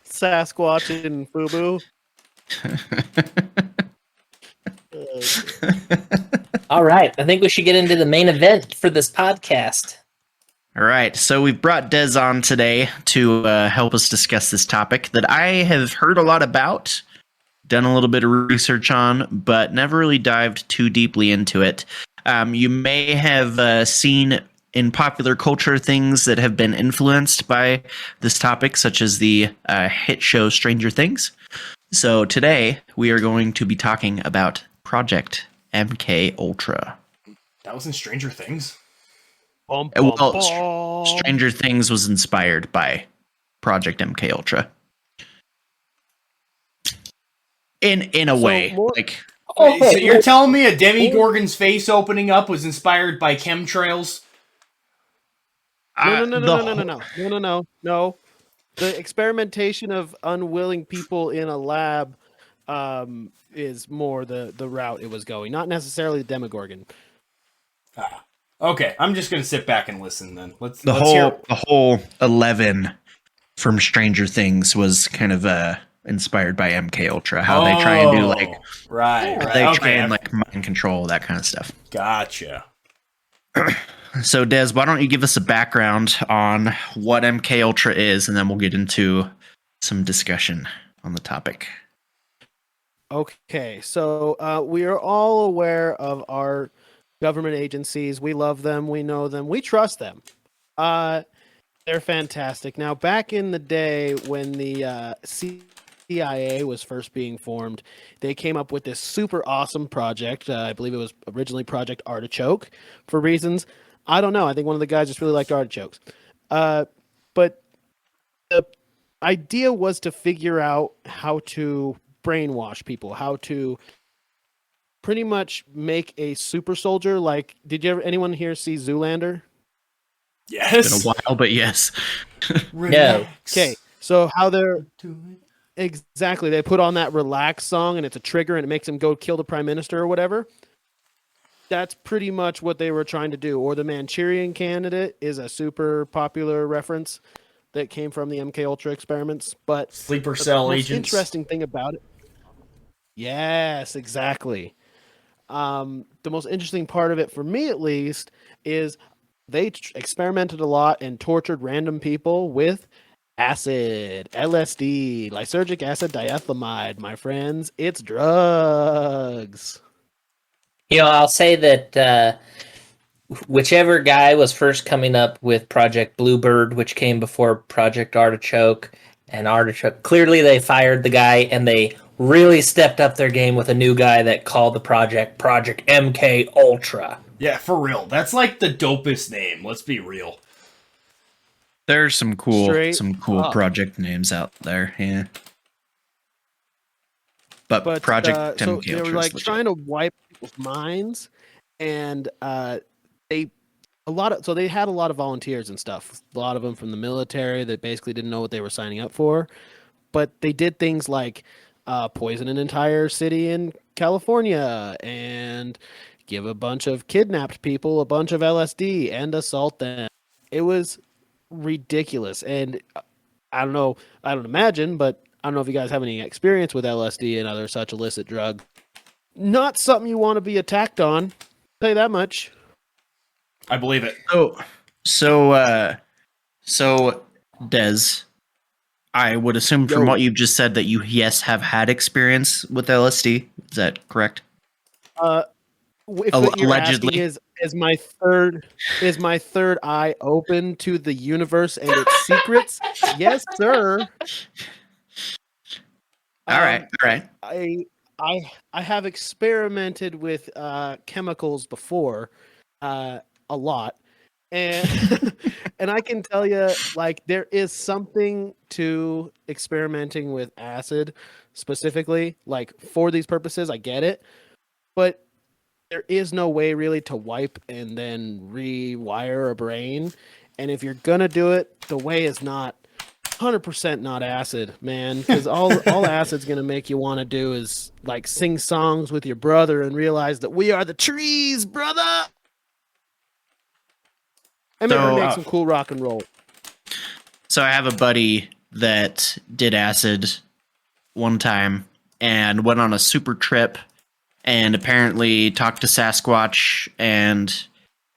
Sasquatch and Fubu. All right, I think we should get into the main event for this podcast. All right, so we've brought Des on today to help us discuss this topic that I have heard a lot about, done a little bit of research on, but never really dived too deeply into it. You may have seen in popular culture things that have been influenced by this topic, such as the hit show Stranger Things. So today we are going to be talking about Project MK Ultra. That was in Stranger Things. Well, Stranger Things was inspired by Project MK Ultra. In a way, like. So you're telling me a Demogorgon's face opening up was inspired by chemtrails? No. The experimentation of unwilling people in a lab is more the route it was going, not necessarily the Demogorgon. Okay, I'm just gonna sit back and listen then. Let's The hear. whole 11 from Stranger Things was kind of inspired by MK Ultra. How they try and do like right. they Okay, try and like mind control, that kind of stuff. gotcha. So Des, why don't you give us a background on what MK Ultra is, and then we'll get into some discussion on the topic. Okay, so we are all aware of our government agencies. We love them. We know them. We trust them. They're fantastic. Now, back in the day when the CIA was first being formed, they came up with this super awesome project. I believe it was originally Project Artichoke for reasons I don't know. I think one of the guys just really liked artichokes. But the idea was to figure out how to brainwash people, how to pretty much make a super soldier. Like, did you ever anyone here see Zoolander? Yes. Been a while, but yes. No. Okay, so how they're exactly they put on that relax song and it's a trigger and it makes him go kill the prime minister or whatever. That's pretty much what they were trying to do. Or the Manchurian Candidate is a super popular reference that came from the MK Ultra experiments. But Sleeper cell the most agents. interesting thing about it, yes, exactly. The most interesting part of it, for me at least, is they experimented a lot and tortured random people with acid, LSD, lysergic acid diethylamide. My friends, it's drugs. You know, I'll say that whichever guy was first coming up with Project Bluebird, which came before Project Artichoke and Artichoke, clearly they fired the guy and they really stepped up their game with a new guy that called the project Project MK Ultra. Yeah, for real. That's like the dopest name. Let's be real. There's some cool Straight up. project names out there, yeah. But Project so MK they were Ultra like is legit. trying to wipe people's minds, and they had a lot of volunteers and stuff. A lot of them from the military that basically didn't know what they were signing up for, but they did things like poison an entire city in California and give a bunch of kidnapped people a bunch of LSD and assault them. It was ridiculous, and I don't imagine, but I don't know if you guys have any experience with LSD and other such illicit drugs. Not something you want to be attacked on. I'll tell you that much. I believe it. So Des, I would assume from what you've just said that you have had experience with LSD. Is that correct? If what you're Allegedly. asking is my third eye open to the universe and its secrets? Yes, sir. All right. I have experimented with chemicals before, a lot, and and I can tell you, like, there is something to experimenting with acid specifically, like for these purposes. I get it, but there is no way really to wipe and then rewire a brain, and if you're gonna do it, the way is not 100% not acid, man, because all acid's gonna make you want to do is like sing songs with your brother and realize that we are the trees, brother. And maybe make some cool rock and roll. So I have a buddy that did acid one time and went on a super trip and apparently talked to Sasquatch and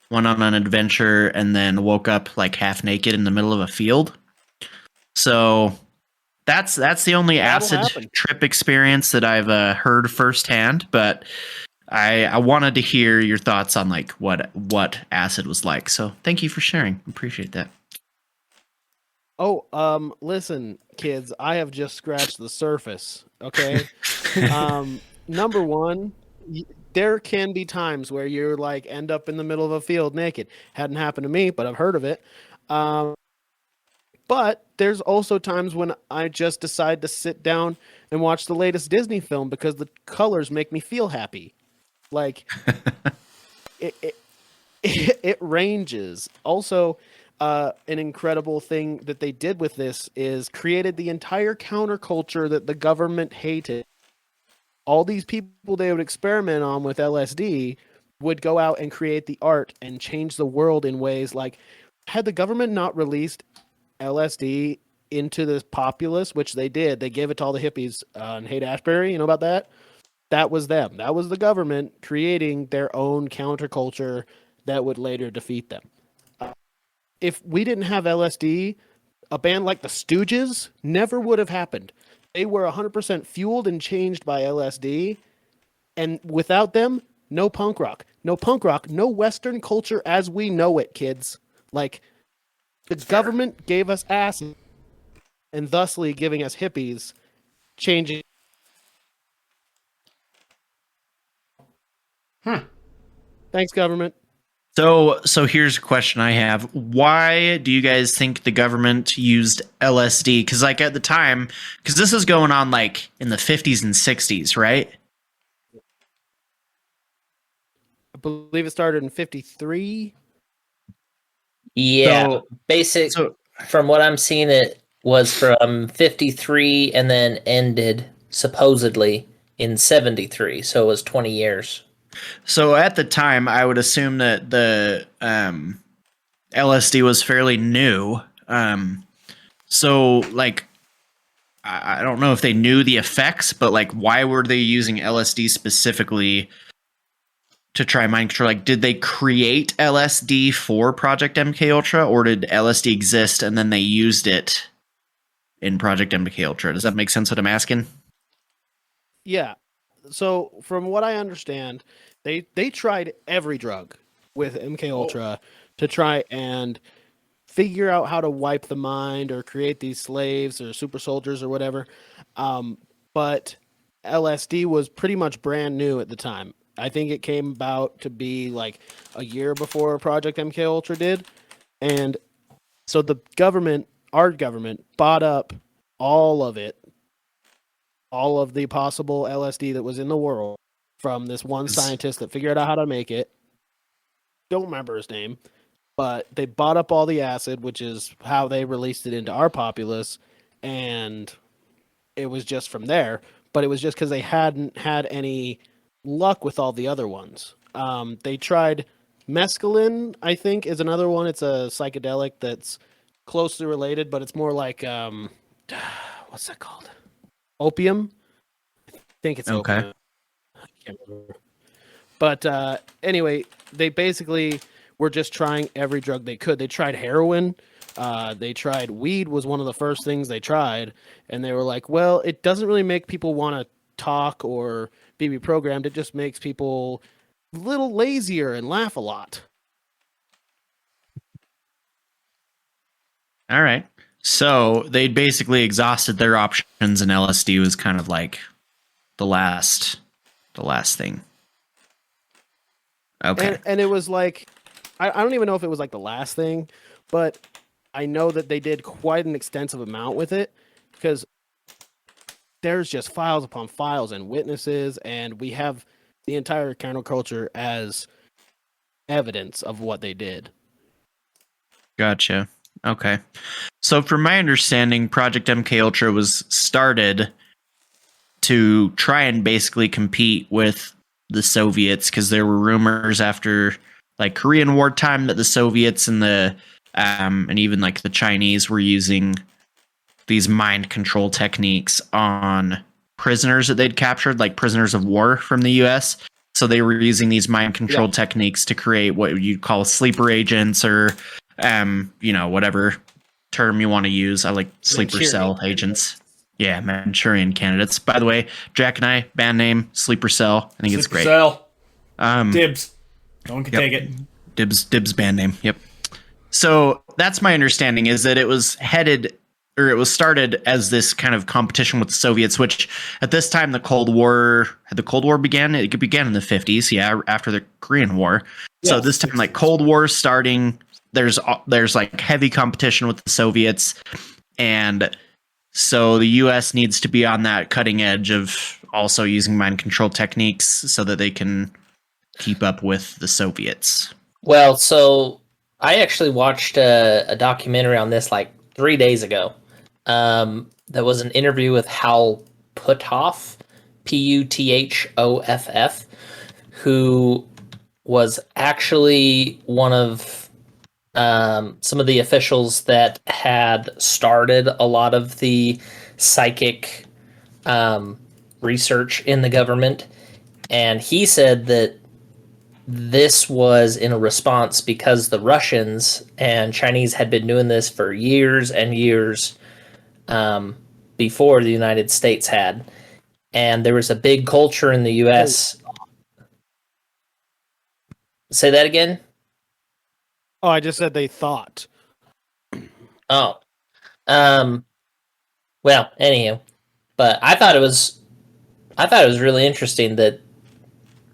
went on an adventure and then woke up like half naked in the middle of a field. So that's the only acid trip experience that I've heard firsthand, but I wanted to hear your thoughts on like what acid was like. So thank you for sharing. Appreciate that. Oh, listen, kids, I have just scratched the surface. Okay. Number one, there can be times where you're like end up in the middle of a field naked. Hadn't happened to me, but I've heard of it. But there's also times when I just decide to sit down and watch the latest Disney film because the colors make me feel happy. Like it ranges. Also, an incredible thing that they did with this is created the entire counterculture that the government hated. All these people they would experiment on with LSD would go out and create the art and change the world in ways like, had the government not released LSD into the populace, which they did, they gave it to all the hippies in Haight-Ashbury. You know about that? That was them. That was the government creating their own counterculture that would later defeat them. If we didn't have LSD, a band like the Stooges never would have happened. They were 100% fueled and changed by LSD. And without them, no punk rock. No punk rock, no Western culture as we know it, kids. Like, the government gave us acid, and thusly giving us hippies, changing. Thanks, government. So here's a question I have. Why do you guys think the government used LSD? Because like at the time, because this is going on like in the 50s and 60s, right? I believe it started in 1953. Yeah, from what I'm seeing, it was from 1953 and then ended supposedly in 1973. So it was 20 years. So at the time, I would assume that the LSD was fairly new. So like, I don't know if they knew the effects, but like, why were they using LSD specifically to try mind control? Like, did they create LSD for Project MK Ultra, or did LSD exist and then they used it in Project MK Ultra? Does that make sense what I'm asking? Yeah. So from what I understand, they tried every drug with MK Ultra to try and figure out how to wipe the mind or create these slaves or super soldiers or whatever. But LSD was pretty much brand new at the time. I think it came about to be like a year before Project MK Ultra did. And so the government, our government, bought up all of it, all of the possible LSD that was in the world from this one scientist that figured out how to make it. Don't remember his name, but they bought up all the acid, which is how they released it into our populace, and it was just from there. But it was just because they hadn't had any luck with all the other ones. They tried mescaline, I think, is another one. It's a psychedelic that's closely related, but it's more like what's that called? Opium. I think it's Okay. opium. I can't remember. But anyway, they basically were just trying every drug they could. They tried heroin. They tried weed was one of the first things they tried, and they were like, well, it doesn't really make people want to talk or be programmed. It just makes people a little lazier and laugh a lot. All right. So they'd basically exhausted their options, and LSD was kind of like the last thing. Okay. And it was like, I don't even know if it was like the last thing, but I know that they did quite an extensive amount with it because there's just files upon files and witnesses, and we have the entire counterculture as evidence of what they did. Gotcha. Okay. So from my understanding, Project MK Ultra was started to try and basically compete with the Soviets, because there were rumors after like Korean War time that the Soviets and the and even like the Chinese were using these mind control techniques on prisoners that they'd captured, like prisoners of war from the US. So they were using these mind control techniques to create what you'd call sleeper agents, or whatever term you want to use. I like sleeper cell agents. Yeah, Manchurian candidates. By the way, Jack and I, band name, Sleeper Cell. I think it's great. Cell. Dibs. No one can take it. Dibs band name. Yep. So that's my understanding, is that it was started as this kind of competition with the Soviets, which at this time the Cold War began. It began in the 50s, after the Korean War. Yeah. So this time, like, Cold War starting, there's like heavy competition with the Soviets, and so the US needs to be on that cutting edge of also using mind control techniques so that they can keep up with the Soviets. Well, so I actually watched a documentary on this like 3 days ago. That was an interview with Hal Puthoff, Puthoff, who was actually one of some of the officials that had started a lot of the psychic research in the government. And he said that this was in a response because the Russians and Chinese had been doing this for years and years before the United States had. And there was a big culture in the U.S. Say that again? Oh, I just said they thought. Oh. Well, anywho. But I thought it was really interesting that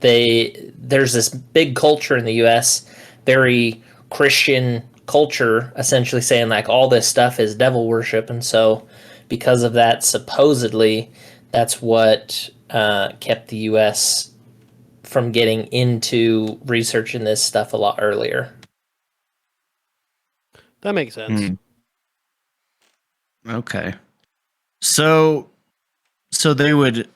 there's this big culture in the US, very Christian culture, essentially saying like all this stuff is devil worship, and so because of that, supposedly that's what kept the US from getting into researching this stuff a lot earlier. That makes sense. Okay. So they would,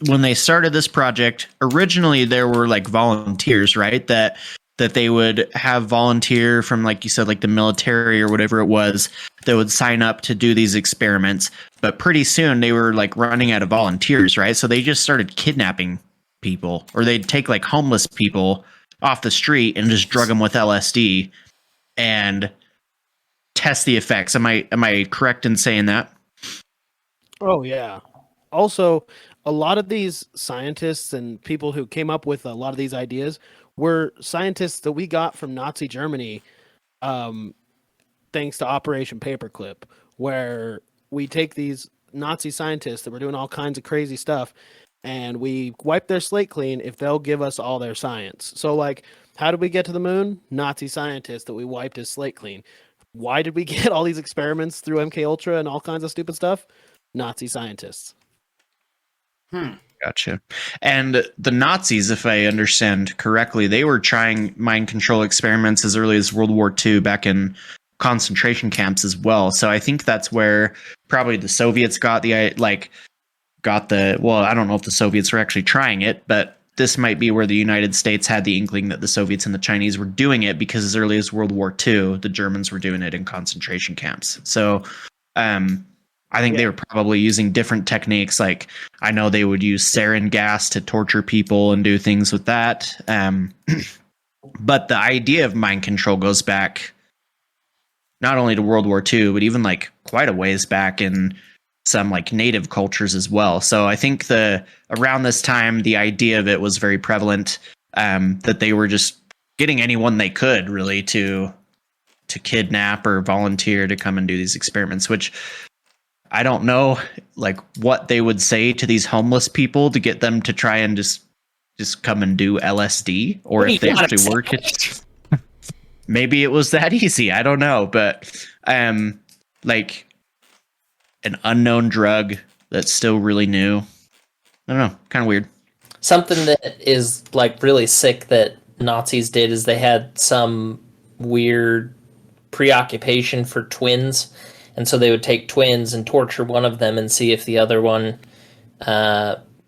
when they started this project, originally there were like volunteers, right? That they would have volunteer from, like you said, like the military or whatever it was, that would sign up to do these experiments. But pretty soon they were like running out of volunteers, right? So they just started kidnapping people, or they'd take like homeless people off the street and just drug them with LSD and test the effects. Am I correct in saying that? Oh yeah. Also, a lot of these scientists and people who came up with a lot of these ideas were scientists that we got from Nazi Germany, thanks to Operation Paperclip, where we take these Nazi scientists that were doing all kinds of crazy stuff, and we wipe their slate clean if they'll give us all their science. So, like, how did we get to the moon? Nazi scientists that we wiped his slate clean. Why did we get all these experiments through MK Ultra and all kinds of stupid stuff? Nazi scientists. Gotcha. And the Nazis, if I understand correctly, they were trying mind control experiments as early as World War II back in concentration camps as well. So I think that's where probably the Soviets got the well, I don't know if the Soviets were actually trying it, but this might be where the United States had the inkling that the Soviets and the Chinese were doing it, because as early as World War II, the Germans were doing it in concentration camps. So I think they were probably using different techniques. Like, I know they would use sarin gas to torture people and do things with that. But the idea of mind control goes back not only to World War II, but even like quite a ways back in some like native cultures as well. So I think around this time, the idea of it was very prevalent, that they were just getting anyone they could really to kidnap or volunteer to come and do these experiments, which I don't know like what they would say to these homeless people to get them to try and just come and do LSD, or if they actually work it. Maybe it was that easy. I don't know. But like an unknown drug that's still really new. I don't know. Kind of weird. Something that is like really sick that Nazis did is they had some weird preoccupation for twins. And so they would take twins and torture one of them and see if the other one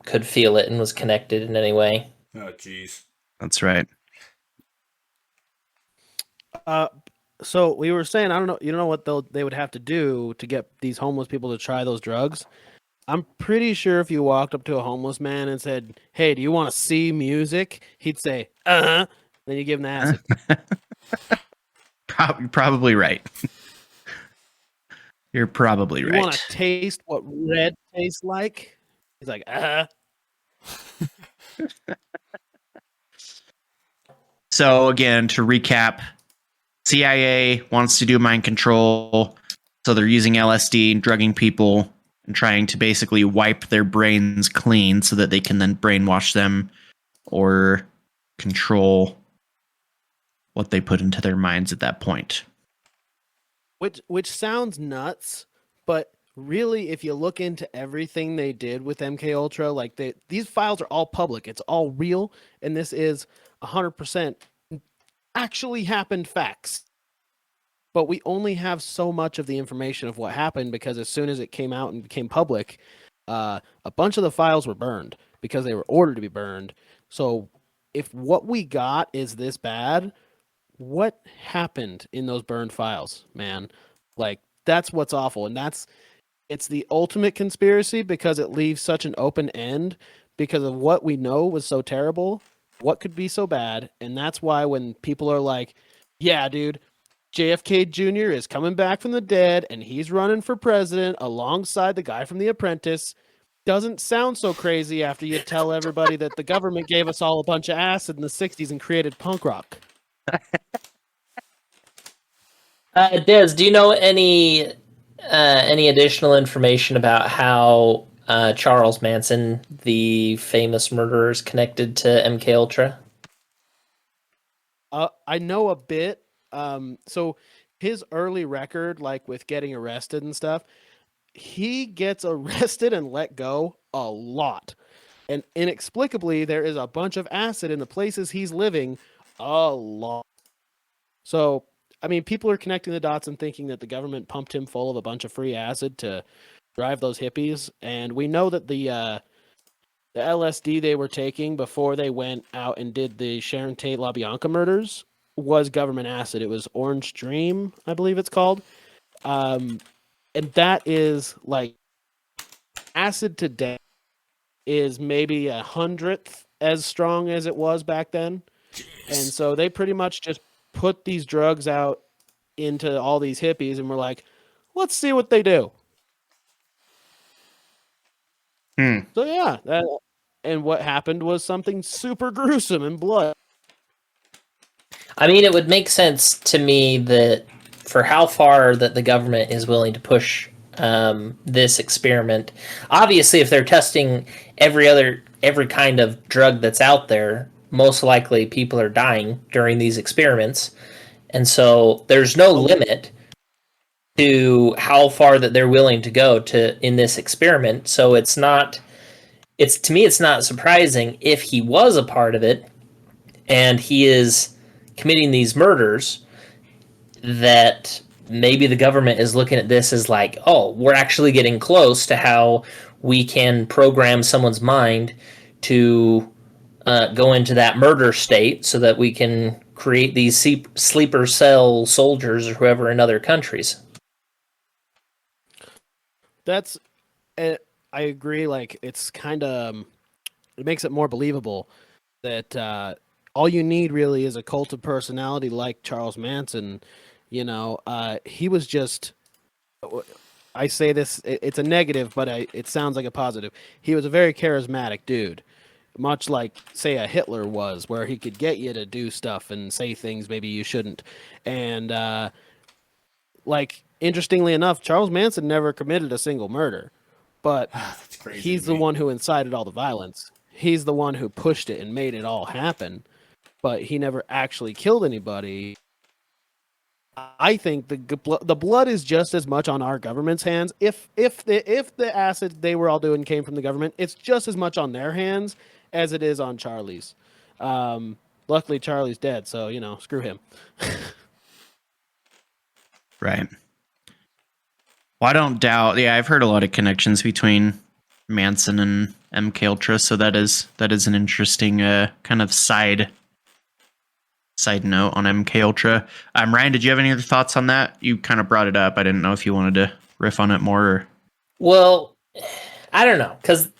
could feel it and was connected in any way. Oh, jeez. That's right. So we were saying, I don't know, you know what they would have to do to get these homeless people to try those drugs? I'm pretty sure if you walked up to a homeless man and said, "Hey, do you want to see music?" He'd say, "Uh-huh." Then you give him the acid. Probably right. You're probably right. You want to taste what red tastes like? He's like, So again, to recap, CIA wants to do mind control. So they're using LSD and drugging people and trying to basically wipe their brains clean so that they can then brainwash them or control what they put into their minds at that point. Which sounds nuts, but really, if you look into everything they did with MK Ultra, like these files are all public. It's all real, and this is 100% actually happened facts. But we only have so much of the information of what happened, because as soon as it came out and became public, a bunch of the files were burned because they were ordered to be burned. So if what we got is this bad, what happened in those burned files, man? Like, that's what's awful. And it's the ultimate conspiracy, because it leaves such an open end because of what we know was so terrible. What could be so bad? And that's why when people are like, yeah, dude, JFK Jr. is coming back from the dead and he's running for president alongside the guy from The Apprentice, doesn't sound so crazy after you tell everybody that the government gave us all a bunch of acid in the 60s and created punk rock. Des, do you know any additional information about how Charles Manson, the famous murderer, is connected to MK Ultra? I know a bit. So his early record, like with getting arrested and stuff, he gets arrested and let go a lot. And inexplicably, there is a bunch of acid in the places he's living a lot. So, I mean, people are connecting the dots and thinking that the government pumped him full of a bunch of free acid to drive those hippies. And we know that the LSD they were taking before they went out and did the Sharon Tate LaBianca murders was government acid. It was Orange Dream, I believe it's called. And that is like acid today is maybe 100th as strong as it was back then. Jeez. And so they pretty much just put these drugs out into all these hippies and we're like, let's see what they do. So yeah, and what happened was something super gruesome and blood. I mean, it would make sense to me that for how far that the government is willing to push this experiment. Obviously, if they're testing every kind of drug that's out there, most likely people are dying during these experiments, and so there's no limit to how far that they're willing to go to in this experiment. So it's not. It's to me, it's not surprising if he was a part of it, and he is committing these murders, that maybe the government is looking at this as like, oh, we're actually getting close to how we can program someone's mind to go into that murder state so that we can create these sleeper cell soldiers or whoever in other countries. That's, I agree. Like, it's kind of, it makes it more believable that all you need really is a cult of personality like Charles Manson. You know, he was just, I say this, it's a negative, but it sounds like a positive. He was a very charismatic dude, much like, say, a Hitler was, where he could get you to do stuff and say things maybe you shouldn't. And, like, interestingly enough, Charles Manson never committed a single murder, but That's crazy. he's the one who incited all the violence. He's the one who pushed it and made it all happen, but he never actually killed anybody. I think the blood is just as much on our government's hands. If the acid they were all doing came from the government, it's just as much on their hands as it is on Charlie's. Luckily, Charlie's dead, so screw him. Right. Well, I don't doubt. Yeah, I've heard a lot of connections between Manson and MK Ultra, so that is an interesting kind of side note on MK Ultra. Ryan, did you have any other thoughts on that? You kind of brought it up. I didn't know if you wanted to riff on it more. Or... Well, I don't know, because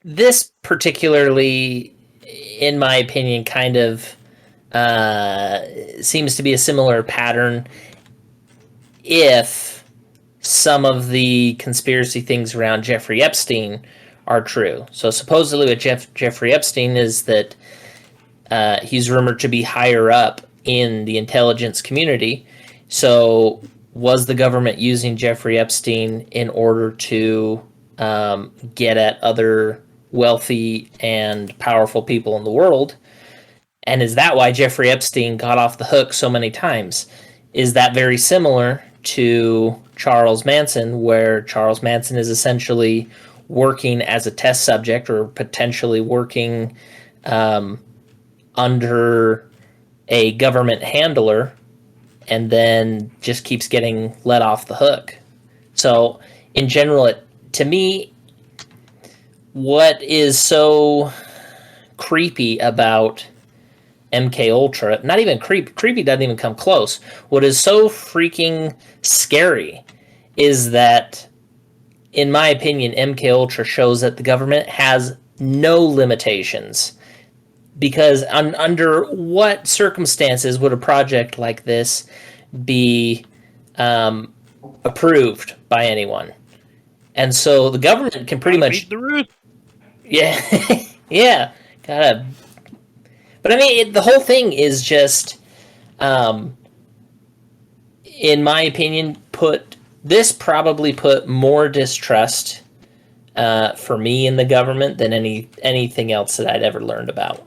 this particularly, in my opinion, kind of seems to be a similar pattern. If some of the conspiracy things around Jeffrey Epstein are true. So supposedly what Jeffrey Epstein is that he's rumored to be higher up in the intelligence community. So was the government using Jeffrey Epstein in order to get at other wealthy and powerful people in the world? And is that why Jeffrey Epstein got off the hook so many times? Is that very similar to Charles Manson, where Charles Manson is essentially working as a test subject or potentially working under a government handler and then just keeps getting let off the hook? So in general, to me, what is so creepy about MK Ultra, not even creepy doesn't even come close. What is so freaking scary is that, in my opinion, MK Ultra shows that the government has no limitations. Because under what circumstances would a project like this be approved by anyone? And so the government can pretty much... the roof. Yeah, yeah, gotta... But I mean, the whole thing is just, in my opinion, probably put more distrust for me in the government than anything else that I'd ever learned about.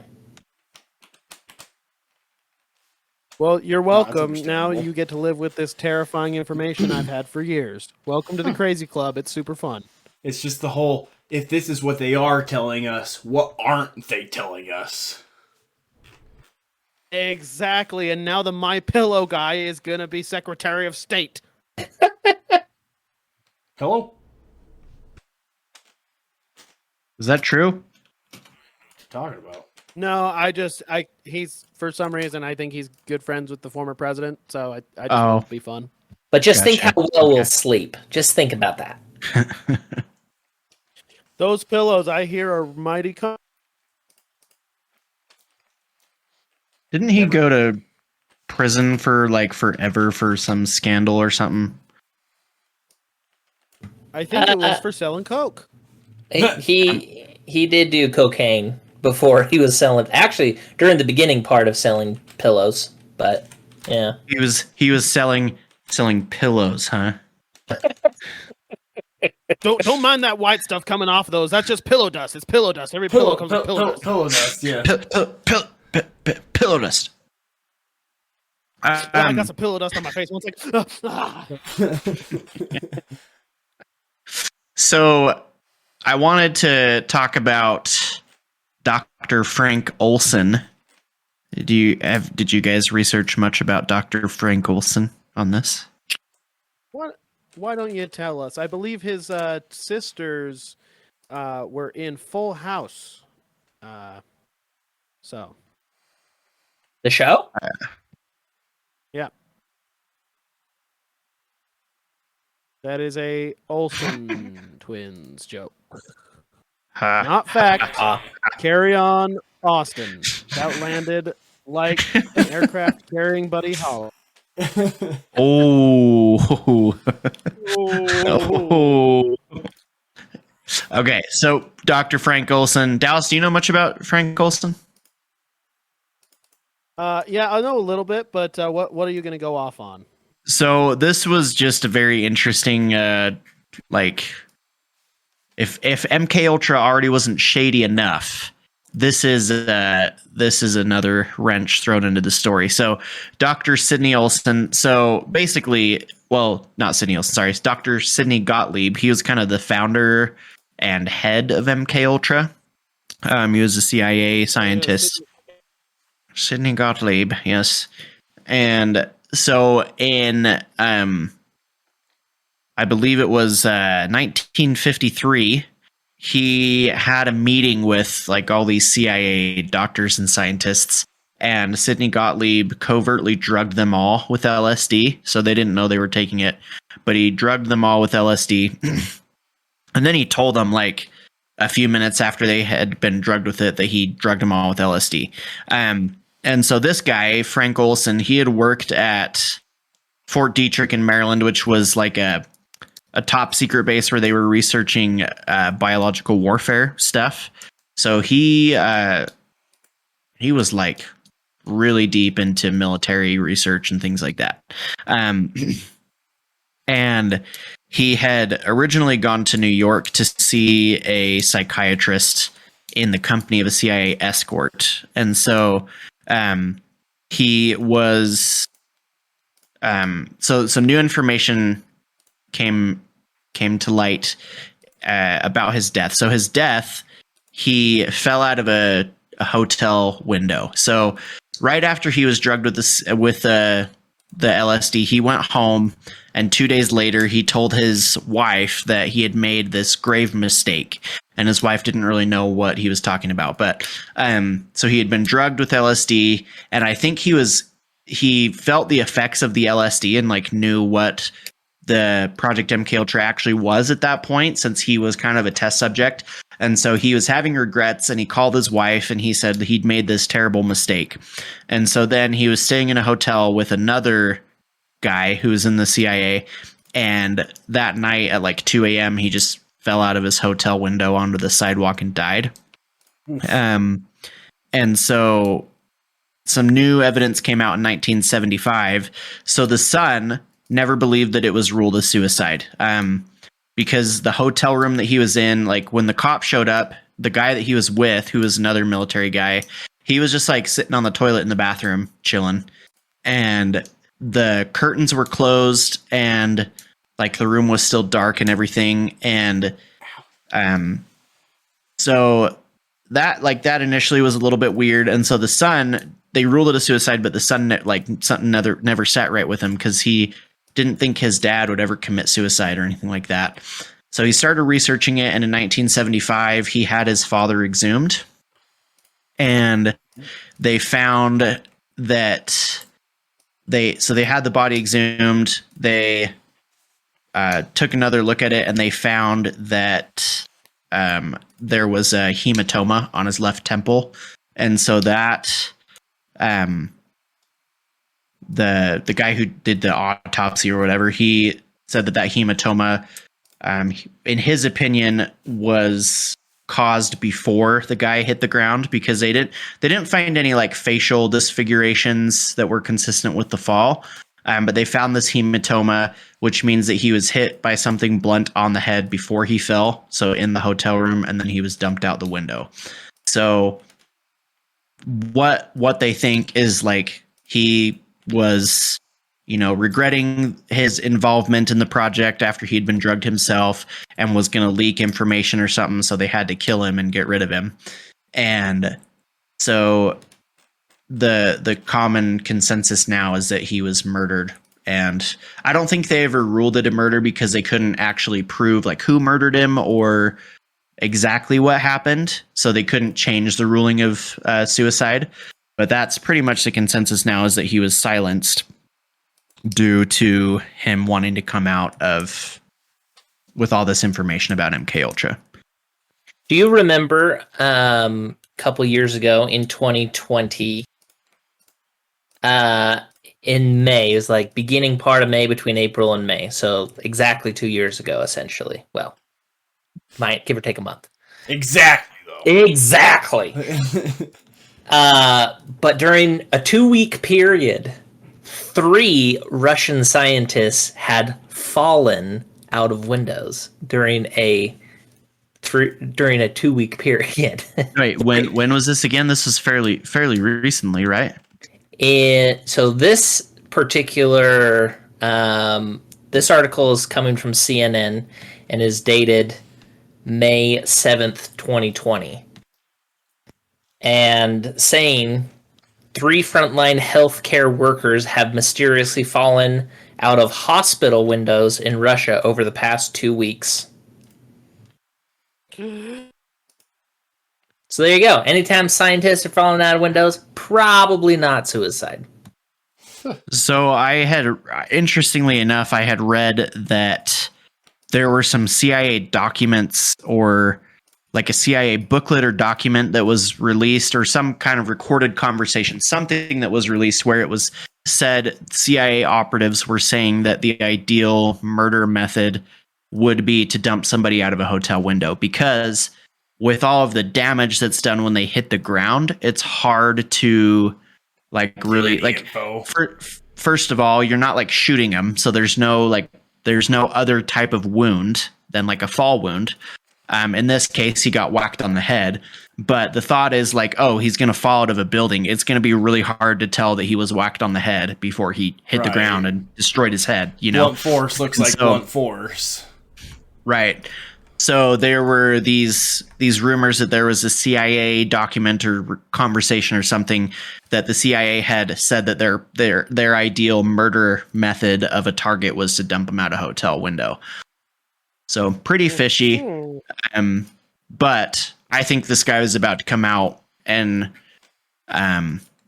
Well, you're welcome. Now you get to live with this terrifying information I've had for years. Welcome to the Crazy Club. It's super fun. It's just the whole, if this is what they are telling us, what aren't they telling us? Exactly, and now the My Pillow guy is gonna be Secretary of State. Hello? Is that true? What you talking about? No, he's, for some reason, I think he's good friends with the former president, so I just want it to be fun. But just think Gotcha. how well we'll sleep. Just think about that. Those pillows, I hear, are mighty Didn't he go to prison for like forever for some scandal or something? I think it was for selling coke. He did do cocaine before he was selling. Actually, during the beginning part of selling pillows, but yeah, He was selling pillows, huh? Don't mind that white stuff coming off of those. That's just pillow dust. It's pillow dust. Every pillow comes with pillow dust. Pillow dust, yeah. Pillow dust. I got some pillow dust on my face. One second. So I wanted to talk about Dr. Frank Olson. Did you guys research much about Dr. Frank Olson on this? What? Why don't you tell us? I believe his sisters were in Full House. So The show? yeah, that is a Olsen twins joke. Not fact. Carry on, Austin. That landed like an aircraft carrying Buddy Holly. Oh. Oh. Okay, so Dr. Frank Olson. Dallas, do you know much about Frank Olson? Yeah, I know a little bit, but what are you going to go off on? So this was just a very interesting, if MK Ultra already wasn't shady enough, this is another wrench thrown into the story. So Dr. Sidney Olson. So basically, well, not Sidney Olson. Sorry, it's Dr. Sidney Gottlieb. He was kind of the founder and head of MK Ultra. He was a CIA scientist. Sidney Gottlieb, yes. And so in I believe it was 1953, he had a meeting with like all these CIA doctors and scientists, and Sidney Gottlieb covertly drugged them all with LSD. So they didn't know they were taking it, but he drugged them all with LSD. And then he told them like a few minutes after they had been drugged with it that he drugged them all with LSD. And so this guy, Frank Olson, he had worked at Fort Detrick in Maryland, which was like a top secret base where they were researching biological warfare stuff. So he was like really deep into military research and things like that. And he had originally gone to New York to see a psychiatrist in the company of a CIA escort. And so he was so new information came to light about his death. So his death, he fell out of a hotel window. So right after he was drugged with the LSD, he went home, and 2 days later he told his wife that he had made this grave mistake, and his wife didn't really know what he was talking about. But so he had been drugged with LSD, and I think he felt the effects of the LSD and like knew what the Project MK Ultra actually was at that point, since he was kind of a test subject. And so he was having regrets, and he called his wife and he said he'd made this terrible mistake. And so then he was staying in a hotel with another guy who was in the CIA. And that night at like 2 a.m., he just fell out of his hotel window onto the sidewalk and died. And so some new evidence came out in 1975. So the Sun never believed that it was ruled a suicide. Because the hotel room that he was in, like when the cop showed up, the guy that he was with, who was another military guy, he was just like sitting on the toilet in the bathroom, chilling. And the curtains were closed, and like the room was still dark and everything. And so that initially was a little bit weird. And so the Sun, they ruled it a suicide, but the Sun, like something never sat right with him, because he didn't think his dad would ever commit suicide or anything like that. So he started researching it, and in 1975, he had his father exhumed. And they found that they had the body exhumed. They took another look at it, and they found that there was a hematoma on his left temple. And so that the guy who did the autopsy or whatever, he said that hematoma, in his opinion, was caused before the guy hit the ground, because they didn't find any like facial disfigurations that were consistent with the fall. But they found this hematoma, which means that he was hit by something blunt on the head before he fell. So in the hotel room, and then he was dumped out the window. So what they think is like he was, regretting his involvement in the project after he'd been drugged himself and was going to leak information or something. So they had to kill him and get rid of him. And so the common consensus now is that he was murdered. And I don't think they ever ruled it a murder because they couldn't actually prove like who murdered him or exactly what happened. So they couldn't change the ruling of suicide. But that's pretty much the consensus now, is that he was silenced due to him wanting to come out with all this information about MK Ultra. Do you remember a couple years ago in 2020, in May, it was like beginning part of May, between April and May, so exactly 2 years ago, essentially. Well, might give or take a month. Exactly, though. Exactly. But during a 2-week period, 3 Russian scientists had fallen out of windows during a 2-week period. Right. When was this again? This was fairly recently, right? So this particular this article is coming from CNN and is dated May 7th, 2020. And saying 3 frontline healthcare workers have mysteriously fallen out of hospital windows in Russia over the past 2 weeks. So there you go. Anytime scientists are falling out of windows, probably not suicide. So interestingly enough, I had read that there were some CIA documents, or like a CIA booklet or document that was released, or some kind of recorded conversation, something that was released where it was said CIA operatives were saying that the ideal murder method would be to dump somebody out of a hotel window, because with all of the damage that's done when they hit the ground, it's hard to really first of all, you're not like shooting them. So there's no other type of wound than like a fall wound. In this case, he got whacked on the head, but the thought is like, oh, he's going to fall out of a building. It's going to be really hard to tell that he was whacked on the head before he hit the ground and destroyed his head. Blunt force looks like blunt force. Right. So there were these rumors that there was a CIA document or conversation or something that the CIA had said that their ideal murder method of a target was to dump him out a hotel window. So pretty fishy. But I think this guy was about to come out, and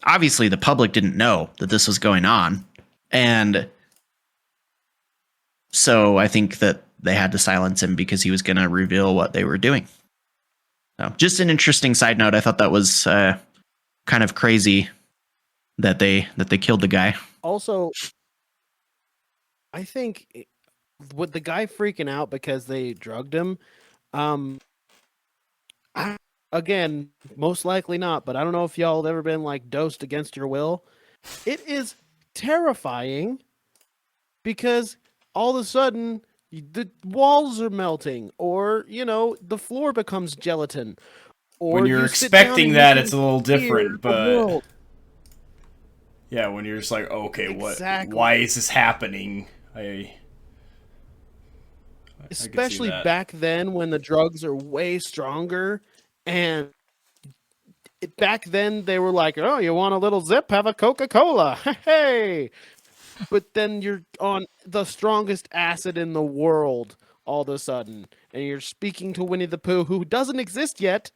obviously the public didn't know that this was going on. And so I think that they had to silence him because he was going to reveal what they were doing. So just an interesting side note. I thought that was kind of crazy that they killed the guy. Also, I think with the guy freaking out because they drugged him, again, most likely not, but I don't know if y'all have ever been like dosed against your will. It is terrifying because all of a sudden the walls are melting, or the floor becomes gelatin. Or when you're expecting that, it's a little different, but yeah, when you're just like, okay, exactly. Why is this happening? Especially back then when the drugs are way stronger, and back then they were like, oh, you want a little zip? Have a Coca-Cola. Hey. But then you're on the strongest acid in the world all of a sudden, and you're speaking to Winnie the Pooh, who doesn't exist yet.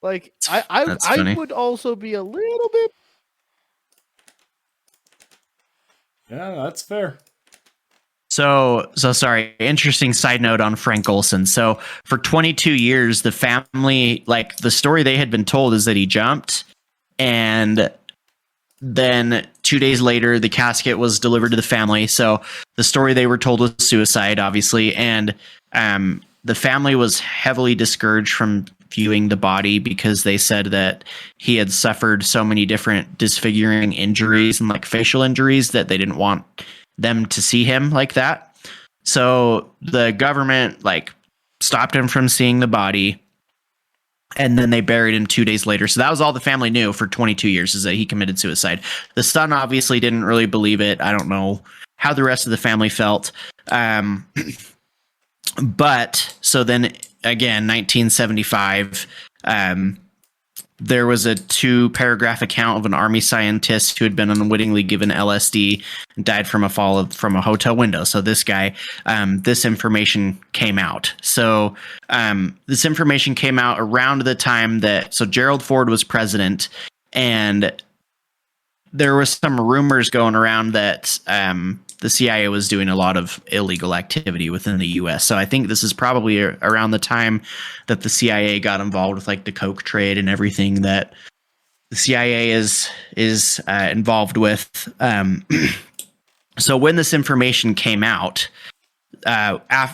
Like, I would also be a little bit. Yeah, that's fair. So sorry. Interesting side note on Frank Olson. So for 22 years, the family, like the story they had been told is that he jumped, and then 2 days later, the casket was delivered to the family. So the story they were told was suicide, obviously, and the family was heavily discouraged from viewing the body because they said that he had suffered so many different disfiguring injuries and like facial injuries that they didn't want them to see him like that. So the government like stopped him from seeing the body, and then they buried him 2 days later. So that was all the family knew for 22 years, is that he committed suicide. The son obviously didn't really believe it. I don't know how the rest of the family felt. But so then again, 1975, there was a 2-paragraph account of an army scientist who had been unwittingly given LSD and died from a fall from a hotel window. So this guy, this information came out. So this information came out around the time that, so Gerald Ford was president, and there was some rumors going around that the CIA was doing a lot of illegal activity within the U.S. So I think this is probably around the time that the CIA got involved with like the coke trade and everything that the CIA is involved with. So when this information came out,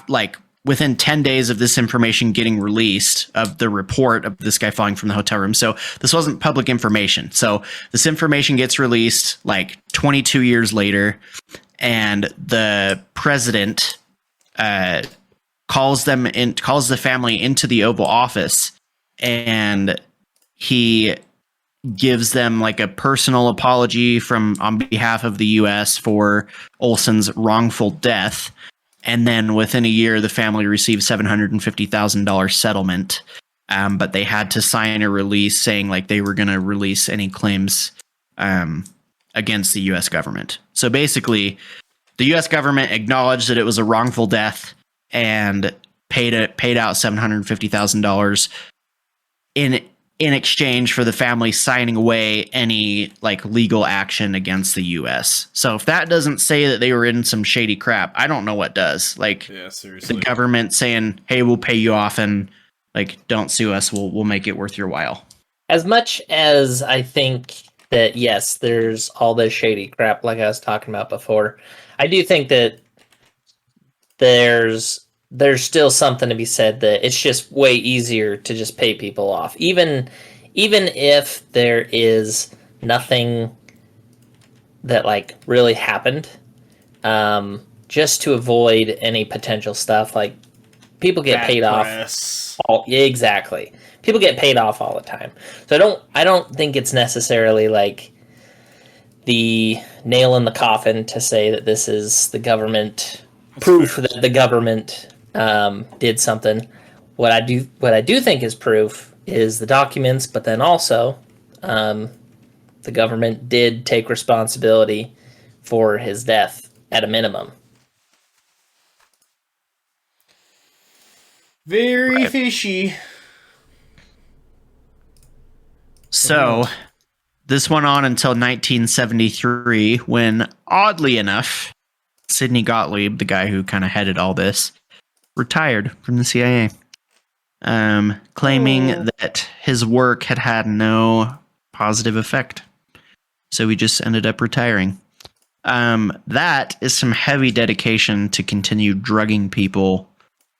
like within 10 days of this information getting released, of the report of this guy falling from the hotel room. So this wasn't public information. So this information gets released like 22 years later, and the president calls the family into the Oval Office, and he gives them like a personal apology on behalf of the U.S. for Olson's wrongful death. And then within a year, the family received $750,000 settlement. But they had to sign a release saying like they were going to release any claims against the U.S. government. So basically, the U.S. government acknowledged that it was a wrongful death and paid out $750,000 in exchange for the family signing away any like legal action against the U.S. So if that doesn't say that they were in some shady crap, I don't know what does. Like, yeah, seriously, the government saying, "Hey, we'll pay you off and like don't sue us. We'll make it worth your while." As much as I think that yes, there's all this shady crap like I was talking about before, I do think that there's still something to be said that it's just way easier to just pay people off, even if there is nothing that like really happened, just to avoid any potential stuff. Like people get paid off. Exactly. People get paid off all the time. So I don't think it's necessarily like the nail in the coffin to say that this is the government proof that the government did something. What I do think is proof is the documents, but then also the government did take responsibility for his death at a minimum. Very fishy. So this went on until 1973, when, oddly enough, Sidney Gottlieb, the guy who kind of headed all this, retired from the CIA, claiming that his work had no positive effect. So he just ended up retiring. That is some heavy dedication to continue drugging people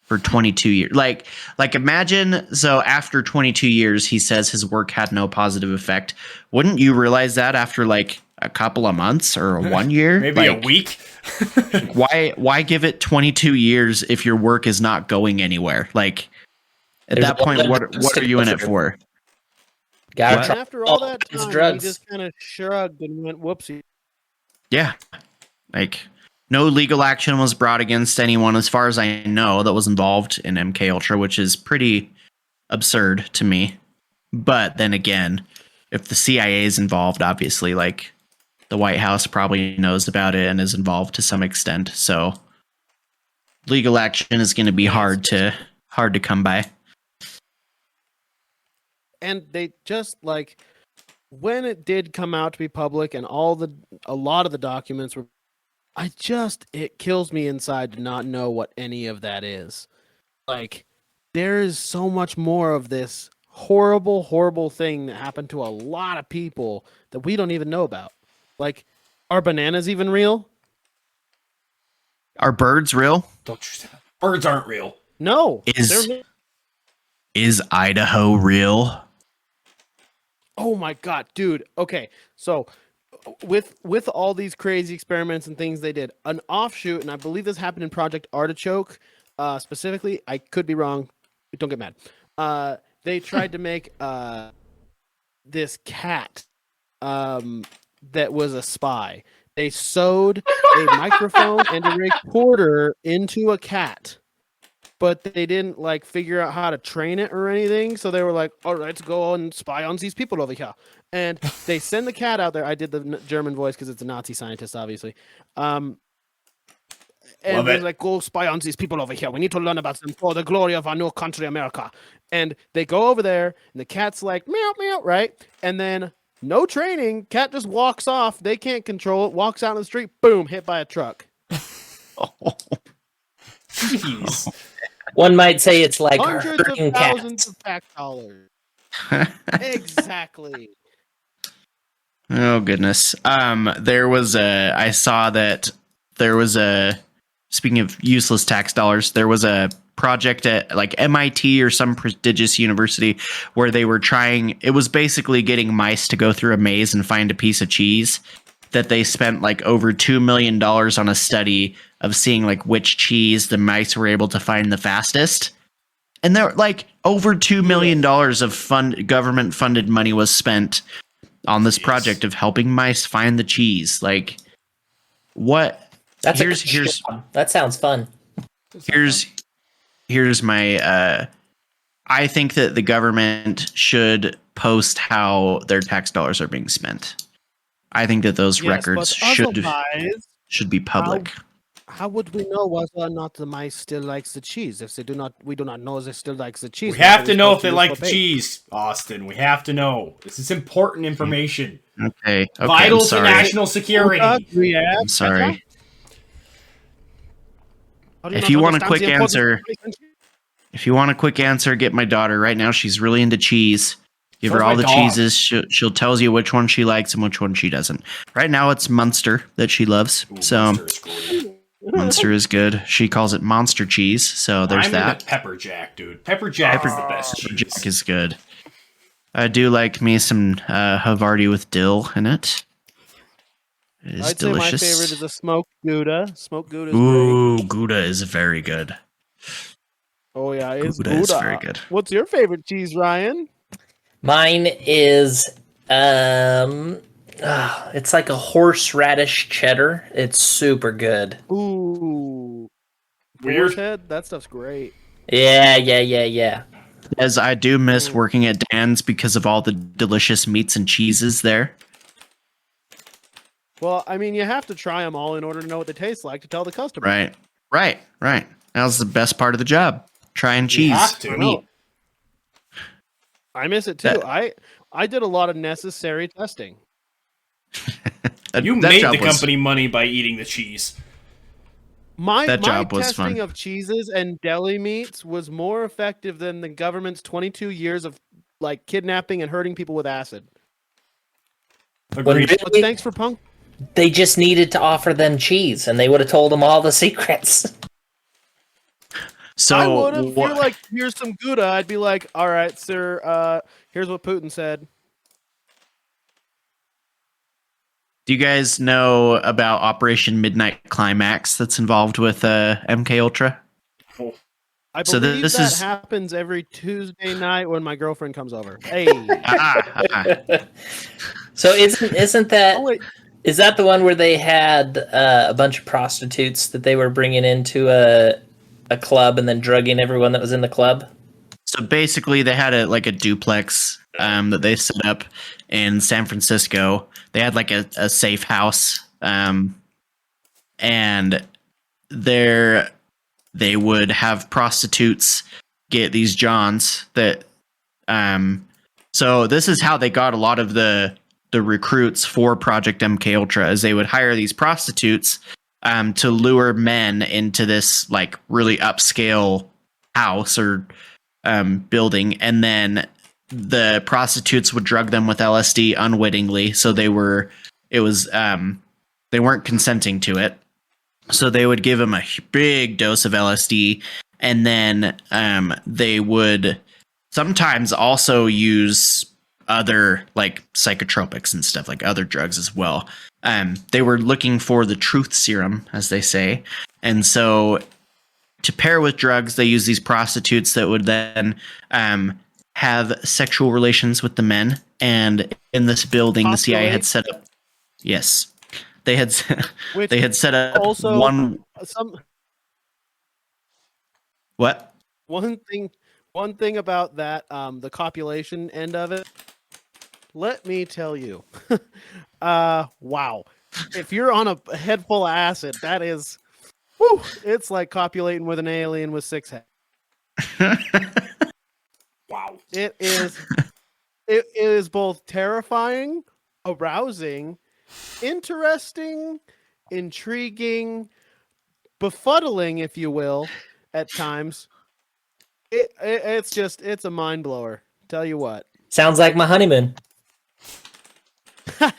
for 22 years. Like imagine, so after 22 years, he says his work had no positive effect. Wouldn't you realize that after like a couple of months or 1 year? Maybe like, a week? why give it 22 years if your work is not going anywhere? Like at that point, what are you in it for? Gotta try. And after all that time, drugs. he just kind of shrugged and went, whoopsie. Yeah. Like no legal action was brought against anyone, as far as I know, that was involved in MK Ultra, which is pretty absurd to me. But then again, if the CIA is involved, obviously, like the White House probably knows about it and is involved to some extent. So legal action is going to be hard to come by. And they just like, when it did come out to be public and a lot of the documents were, it kills me inside to not know what any of that is. Like, there is so much more of this horrible, horrible thing that happened to a lot of people that we don't even know about. Like, are bananas even real? Are birds real? Don't you? Birds aren't real. No. Is Is Idaho real? Oh my god, dude. Okay, so with all these crazy experiments and things they did, an offshoot, and I believe this happened in Project Artichoke, specifically. I could be wrong. Don't get mad. They tried to make this cat that was a spy. They sewed a microphone and a recorder into a cat, but they didn't like figure out how to train it or anything. So they were like, "All right, let's go and spy on these people over here." And they send the cat out there. I did the German voice because it's a Nazi scientist, obviously. And they're like, "Go spy on these people over here. We need to learn about them for the glory of our new country, America." And they go over there, and the cat's like, "Meow, meow," right? And then no training, cat just walks off. They can't control it. Walks out in the street, boom, hit by a truck. Jeez. One might say it's like Hundreds of herding thousands cats. of tax dollars. Exactly. Oh goodness. I saw that there was a, speaking of useless tax dollars, there was a project at like MIT or some prestigious university where they were trying, it was basically getting mice to go through a maze and find a piece of cheese, that they spent like over $2 million on a study of seeing like which cheese the mice were able to find the fastest. And there like over $2 million of government funded money was spent on this project of helping mice find the cheese. Like, what? That's here's that sounds fun. here's my I think that the government should post how their tax dollars are being spent. I think that those records should be public. How would we know whether or not the mice still likes the cheese? If they do not, we do not know they still likes the cheese. We have to know if they like the cheese, Austin. We have to know. This is important information. Okay. Vital to national security. I'm sorry. If you want a quick answer, get my daughter right now. She's really into cheese. Give her all the cheeses. She'll tell you which one she likes and which one she doesn't. Right now, it's Munster that she loves. So Munster is good. She calls it monster cheese. So there's that. Pepper Jack, dude. Pepper Jack is the best cheese. Pepper Jack is good. I do like me some Havarti with dill in it. It is delicious. Say my favorite is a smoked Gouda. Smoked Gouda is Ooh, great. Gouda is very good. Oh yeah, it's Gouda is very good. What's your favorite cheese, Ryan? Mine is it's like a horseradish cheddar. It's super good. Ooh. Weird. Head? That stuff's great. Yeah. As I do miss working at Dan's because of all the delicious meats and cheeses there. Well, I mean, you have to try them all in order to know what they taste like to tell the customer. Right. That was the best part of the job. Trying cheese. You have to. Meat. I miss it too. I did a lot of necessary testing. You made the company money by eating the cheese. My job was testing fun. of cheeses and deli meats was more effective than the government's 22 years of like kidnapping and hurting people with acid. Agreed. But thanks for punk. They just needed to offer them cheese, and they would have told them all the secrets. So I would have. If you're like, here's some Gouda, I'd be like, all right, sir. Here's what Putin said. do you guys know about Operation Midnight Climax that's involved with MK Ultra? I So believe this that is- happens every Tuesday night when my girlfriend comes over. Hey. So isn't that Oh, wait. is that the one where they had a bunch of prostitutes that they were bringing into a club and then drugging everyone that was in the club? So basically, they had a duplex that they set up in San Francisco. They had like a safe house, and they would have prostitutes get these Johns that. So this is how they got a lot of the recruits for Project MK Ultra, is they would hire these prostitutes to lure men into this like really upscale house or building, and then the prostitutes would drug them with LSD unwittingly. So they weren't consenting to it. So they would give them a big dose of LSD, and then they would sometimes also use other like psychotropics and stuff, like other drugs as well. They were looking for the truth serum, as they say. And so to pair with drugs, they use these prostitutes that would then have sexual relations with the men. And in this building, the CIA had set up. Yes, they had set up also one. What? One thing about that, the copulation end of it. Let me tell you, wow! If you're on a head full of acid, that is, whew, it's like copulating with an alien with 6 heads. Wow. It is. It is both terrifying, arousing, interesting, intriguing, befuddling, if you will, at times. It's a mind blower. Tell you what. Sounds like my honeymoon.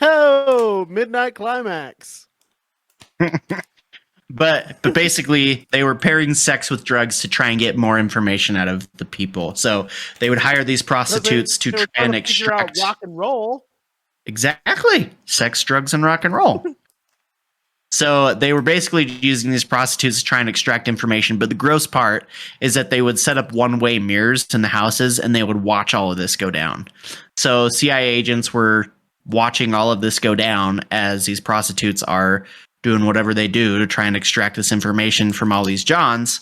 Oh, midnight climax. But basically, they were pairing sex with drugs to try and get more information out of the people. So they would hire these prostitutes to They were try and trying to figure out extract. rock and roll. Exactly. Sex, drugs, and rock and roll. So they were basically using these prostitutes to try and extract information. But the gross part is that they would set up one-way mirrors in the houses and they would watch all of this go down. So CIA agents were watching all of this go down as these prostitutes are doing whatever they do to try and extract this information from all these Johns.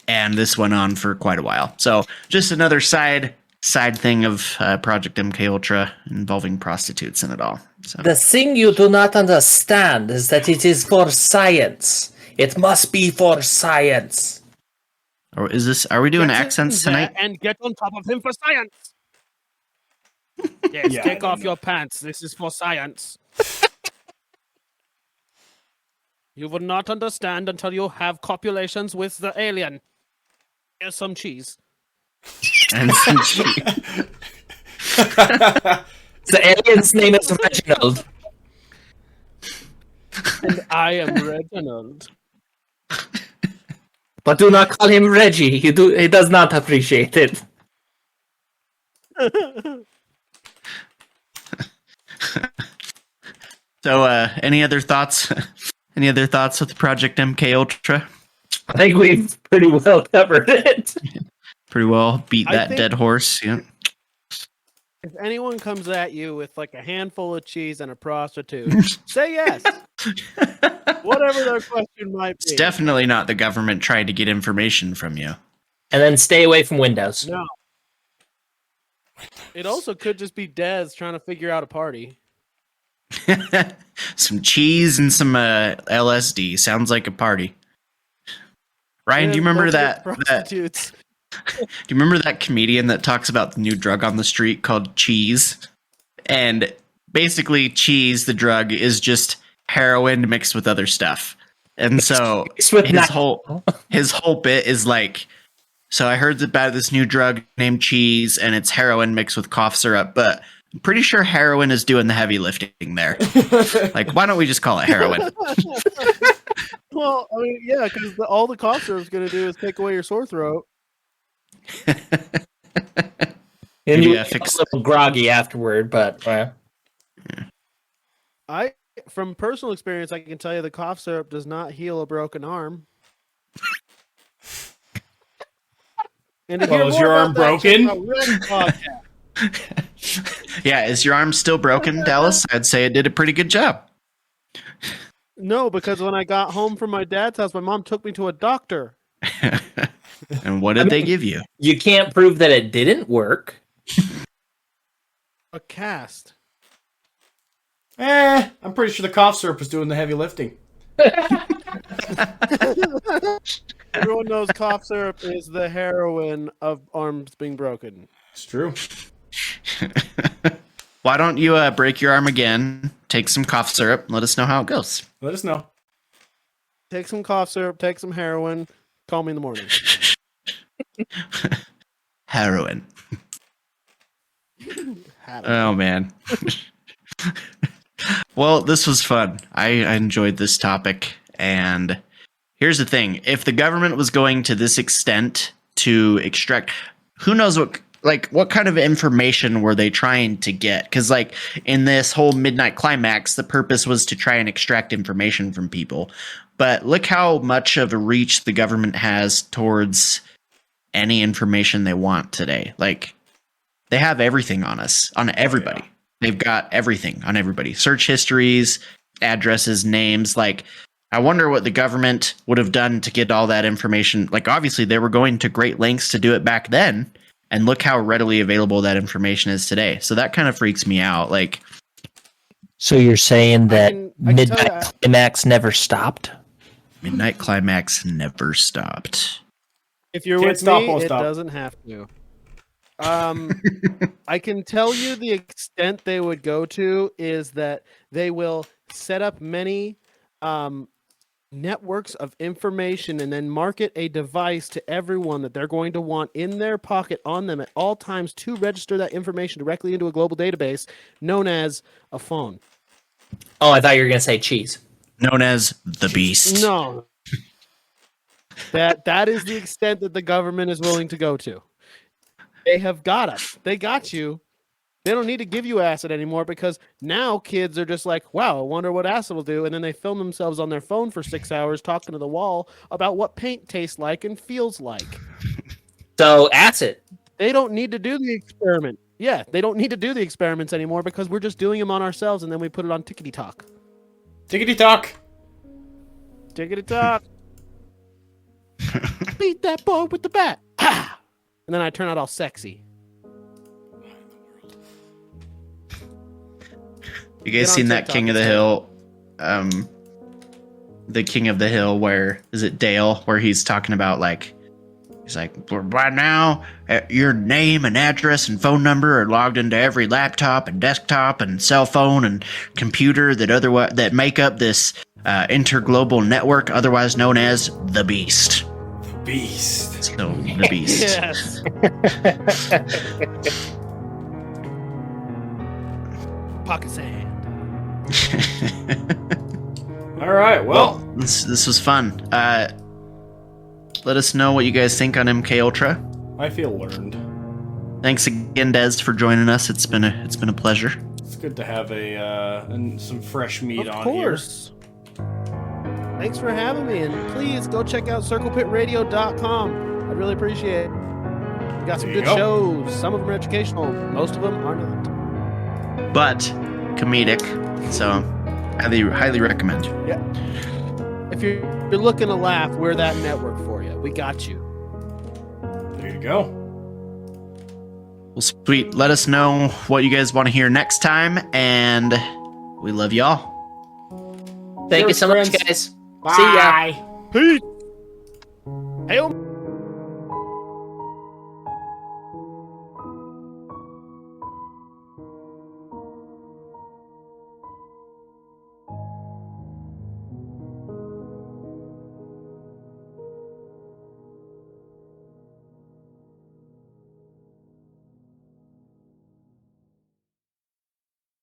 And this went on for quite a while. So just another side thing of Project MK Ultra involving prostitutes in it all. So The thing you do not understand is that it is for science. It must be for science. or is this? Are we doing Get in accents there tonight? and get on top of him for science. Yes, Yeah, I take don't off know. your pants. This is for science. You will not understand until you have copulations with the alien. Here's some cheese. And some cheese. The alien's name is Reginald. And I am Reginald. But do not call him Reggie. He does not appreciate it. So, any other thoughts? Any other thoughts with Project MK Ultra? I think we've pretty well covered it. Pretty well beat I that think- dead horse. Yeah. If anyone comes at you with like a handful of cheese and a prostitute, say yes. Whatever their question might It's be. definitely not the government trying to get information from you. And then stay away from windows. No. It also could just be Dez trying to figure out a party. Some cheese and some LSD. Sounds like a party. Ryan, do you remember Both that? prostitutes? Do you remember that comedian that talks about the new drug on the street called cheese? And basically, cheese, the drug, is just heroin mixed with other stuff. And so Mixed with his nut- whole bit is like, so I heard about this new drug named cheese, and it's heroin mixed with cough syrup, but I'm pretty sure heroin is doing the heavy lifting there. Like, why don't we just call it heroin? Well, I mean, yeah, because all the cough syrup's going to do is take away your sore throat. And Maybe you I feel fix- a little groggy afterward, but From personal experience, I can tell you the cough syrup does not heal a broken arm. And to Well, hear is more your about arm that, check broken? out Red Podcast. Yeah, is your arm still broken, Dallas? I'd say it did a pretty good job. No, because when I got home from my dad's house, my mom took me to a doctor. And what did they give you? you can't prove that it didn't work. A cast. I'm pretty sure the cough syrup was doing the heavy lifting. Everyone knows cough syrup is the heroin of arms being broken. It's true. Why don't you break your arm again, take some cough syrup, and let us know how it goes. Let us know. Take some cough syrup, take some heroin, call me in the morning. Heroin. Had it. Oh, man. Well, this was fun. I enjoyed this topic. And here's the thing. If the government was going to this extent to extract... Who knows what... like what kind of information were they trying to get? Because like in this whole Midnight Climax, the purpose was to try and extract information from people. But look how much of a reach the government has towards any information they want today. Like they have everything on us, on everybody. yeah. They've got everything on everybody. Search histories, addresses, names. Like I wonder what the government would have done to get all that information. Like obviously they were going to great lengths to do it back then. And look how readily available that information is today. So that kind of freaks me out. Like, So you're saying that I can tell Midnight Climax never stopped? Midnight Climax never stopped. If you're Can't with stop, me, won't it stop. doesn't have to. I can tell you the extent they would go to is that they will set up many networks of information and then market a device to everyone that they're going to want in their pocket on them at all times to register that information directly into a global database known as a phone. Oh, I thought you were going to say cheese. Known as the Beast. No. That is the extent that the government is willing to go to. They have got us. They got you. They don't need to give you acid anymore because now kids are just like, wow, I wonder what acid will do. And then they film themselves on their phone for 6 hours talking to the wall about what paint tastes like and feels like. So acid. They don't need to do the experiment. Yeah, they don't need to do the experiments anymore because we're just doing them on ourselves and then we put it on Tickety Talk. Tickety talk. Tickety Talk. Beat that boy with the bat. Ha! And then I turn out all sexy. You Get guys on seen that TikTok King of the instead. Hill? The King of the Hill, where is it Dale? Where he's talking about like, he's like, by now, your name and address and phone number are logged into every laptop and desktop and cell phone and computer that make up this interglobal network, otherwise known as the Beast. Beast. So the Beast. Yes. Pocket sand. All right. Well, this was fun. Let us know what you guys think on MK Ultra. I feel learned. Thanks again, Des, for joining us. It's been a pleasure. It's good to have some fresh meat Of on course. Thanks for having me, and please go check out CirclePitRadio.com. I really appreciate it. We got some There you good go. shows. Some of them are educational. Most of them are not. But comedic, so highly recommend. If you're looking to laugh, we're that network for you. We got you. here. There you go. Well, sweet. Let us know what you guys want to hear next time, and we love y'all. Thank you Cheers, so much, friends. guys. Bye. See ya. Peace. Hail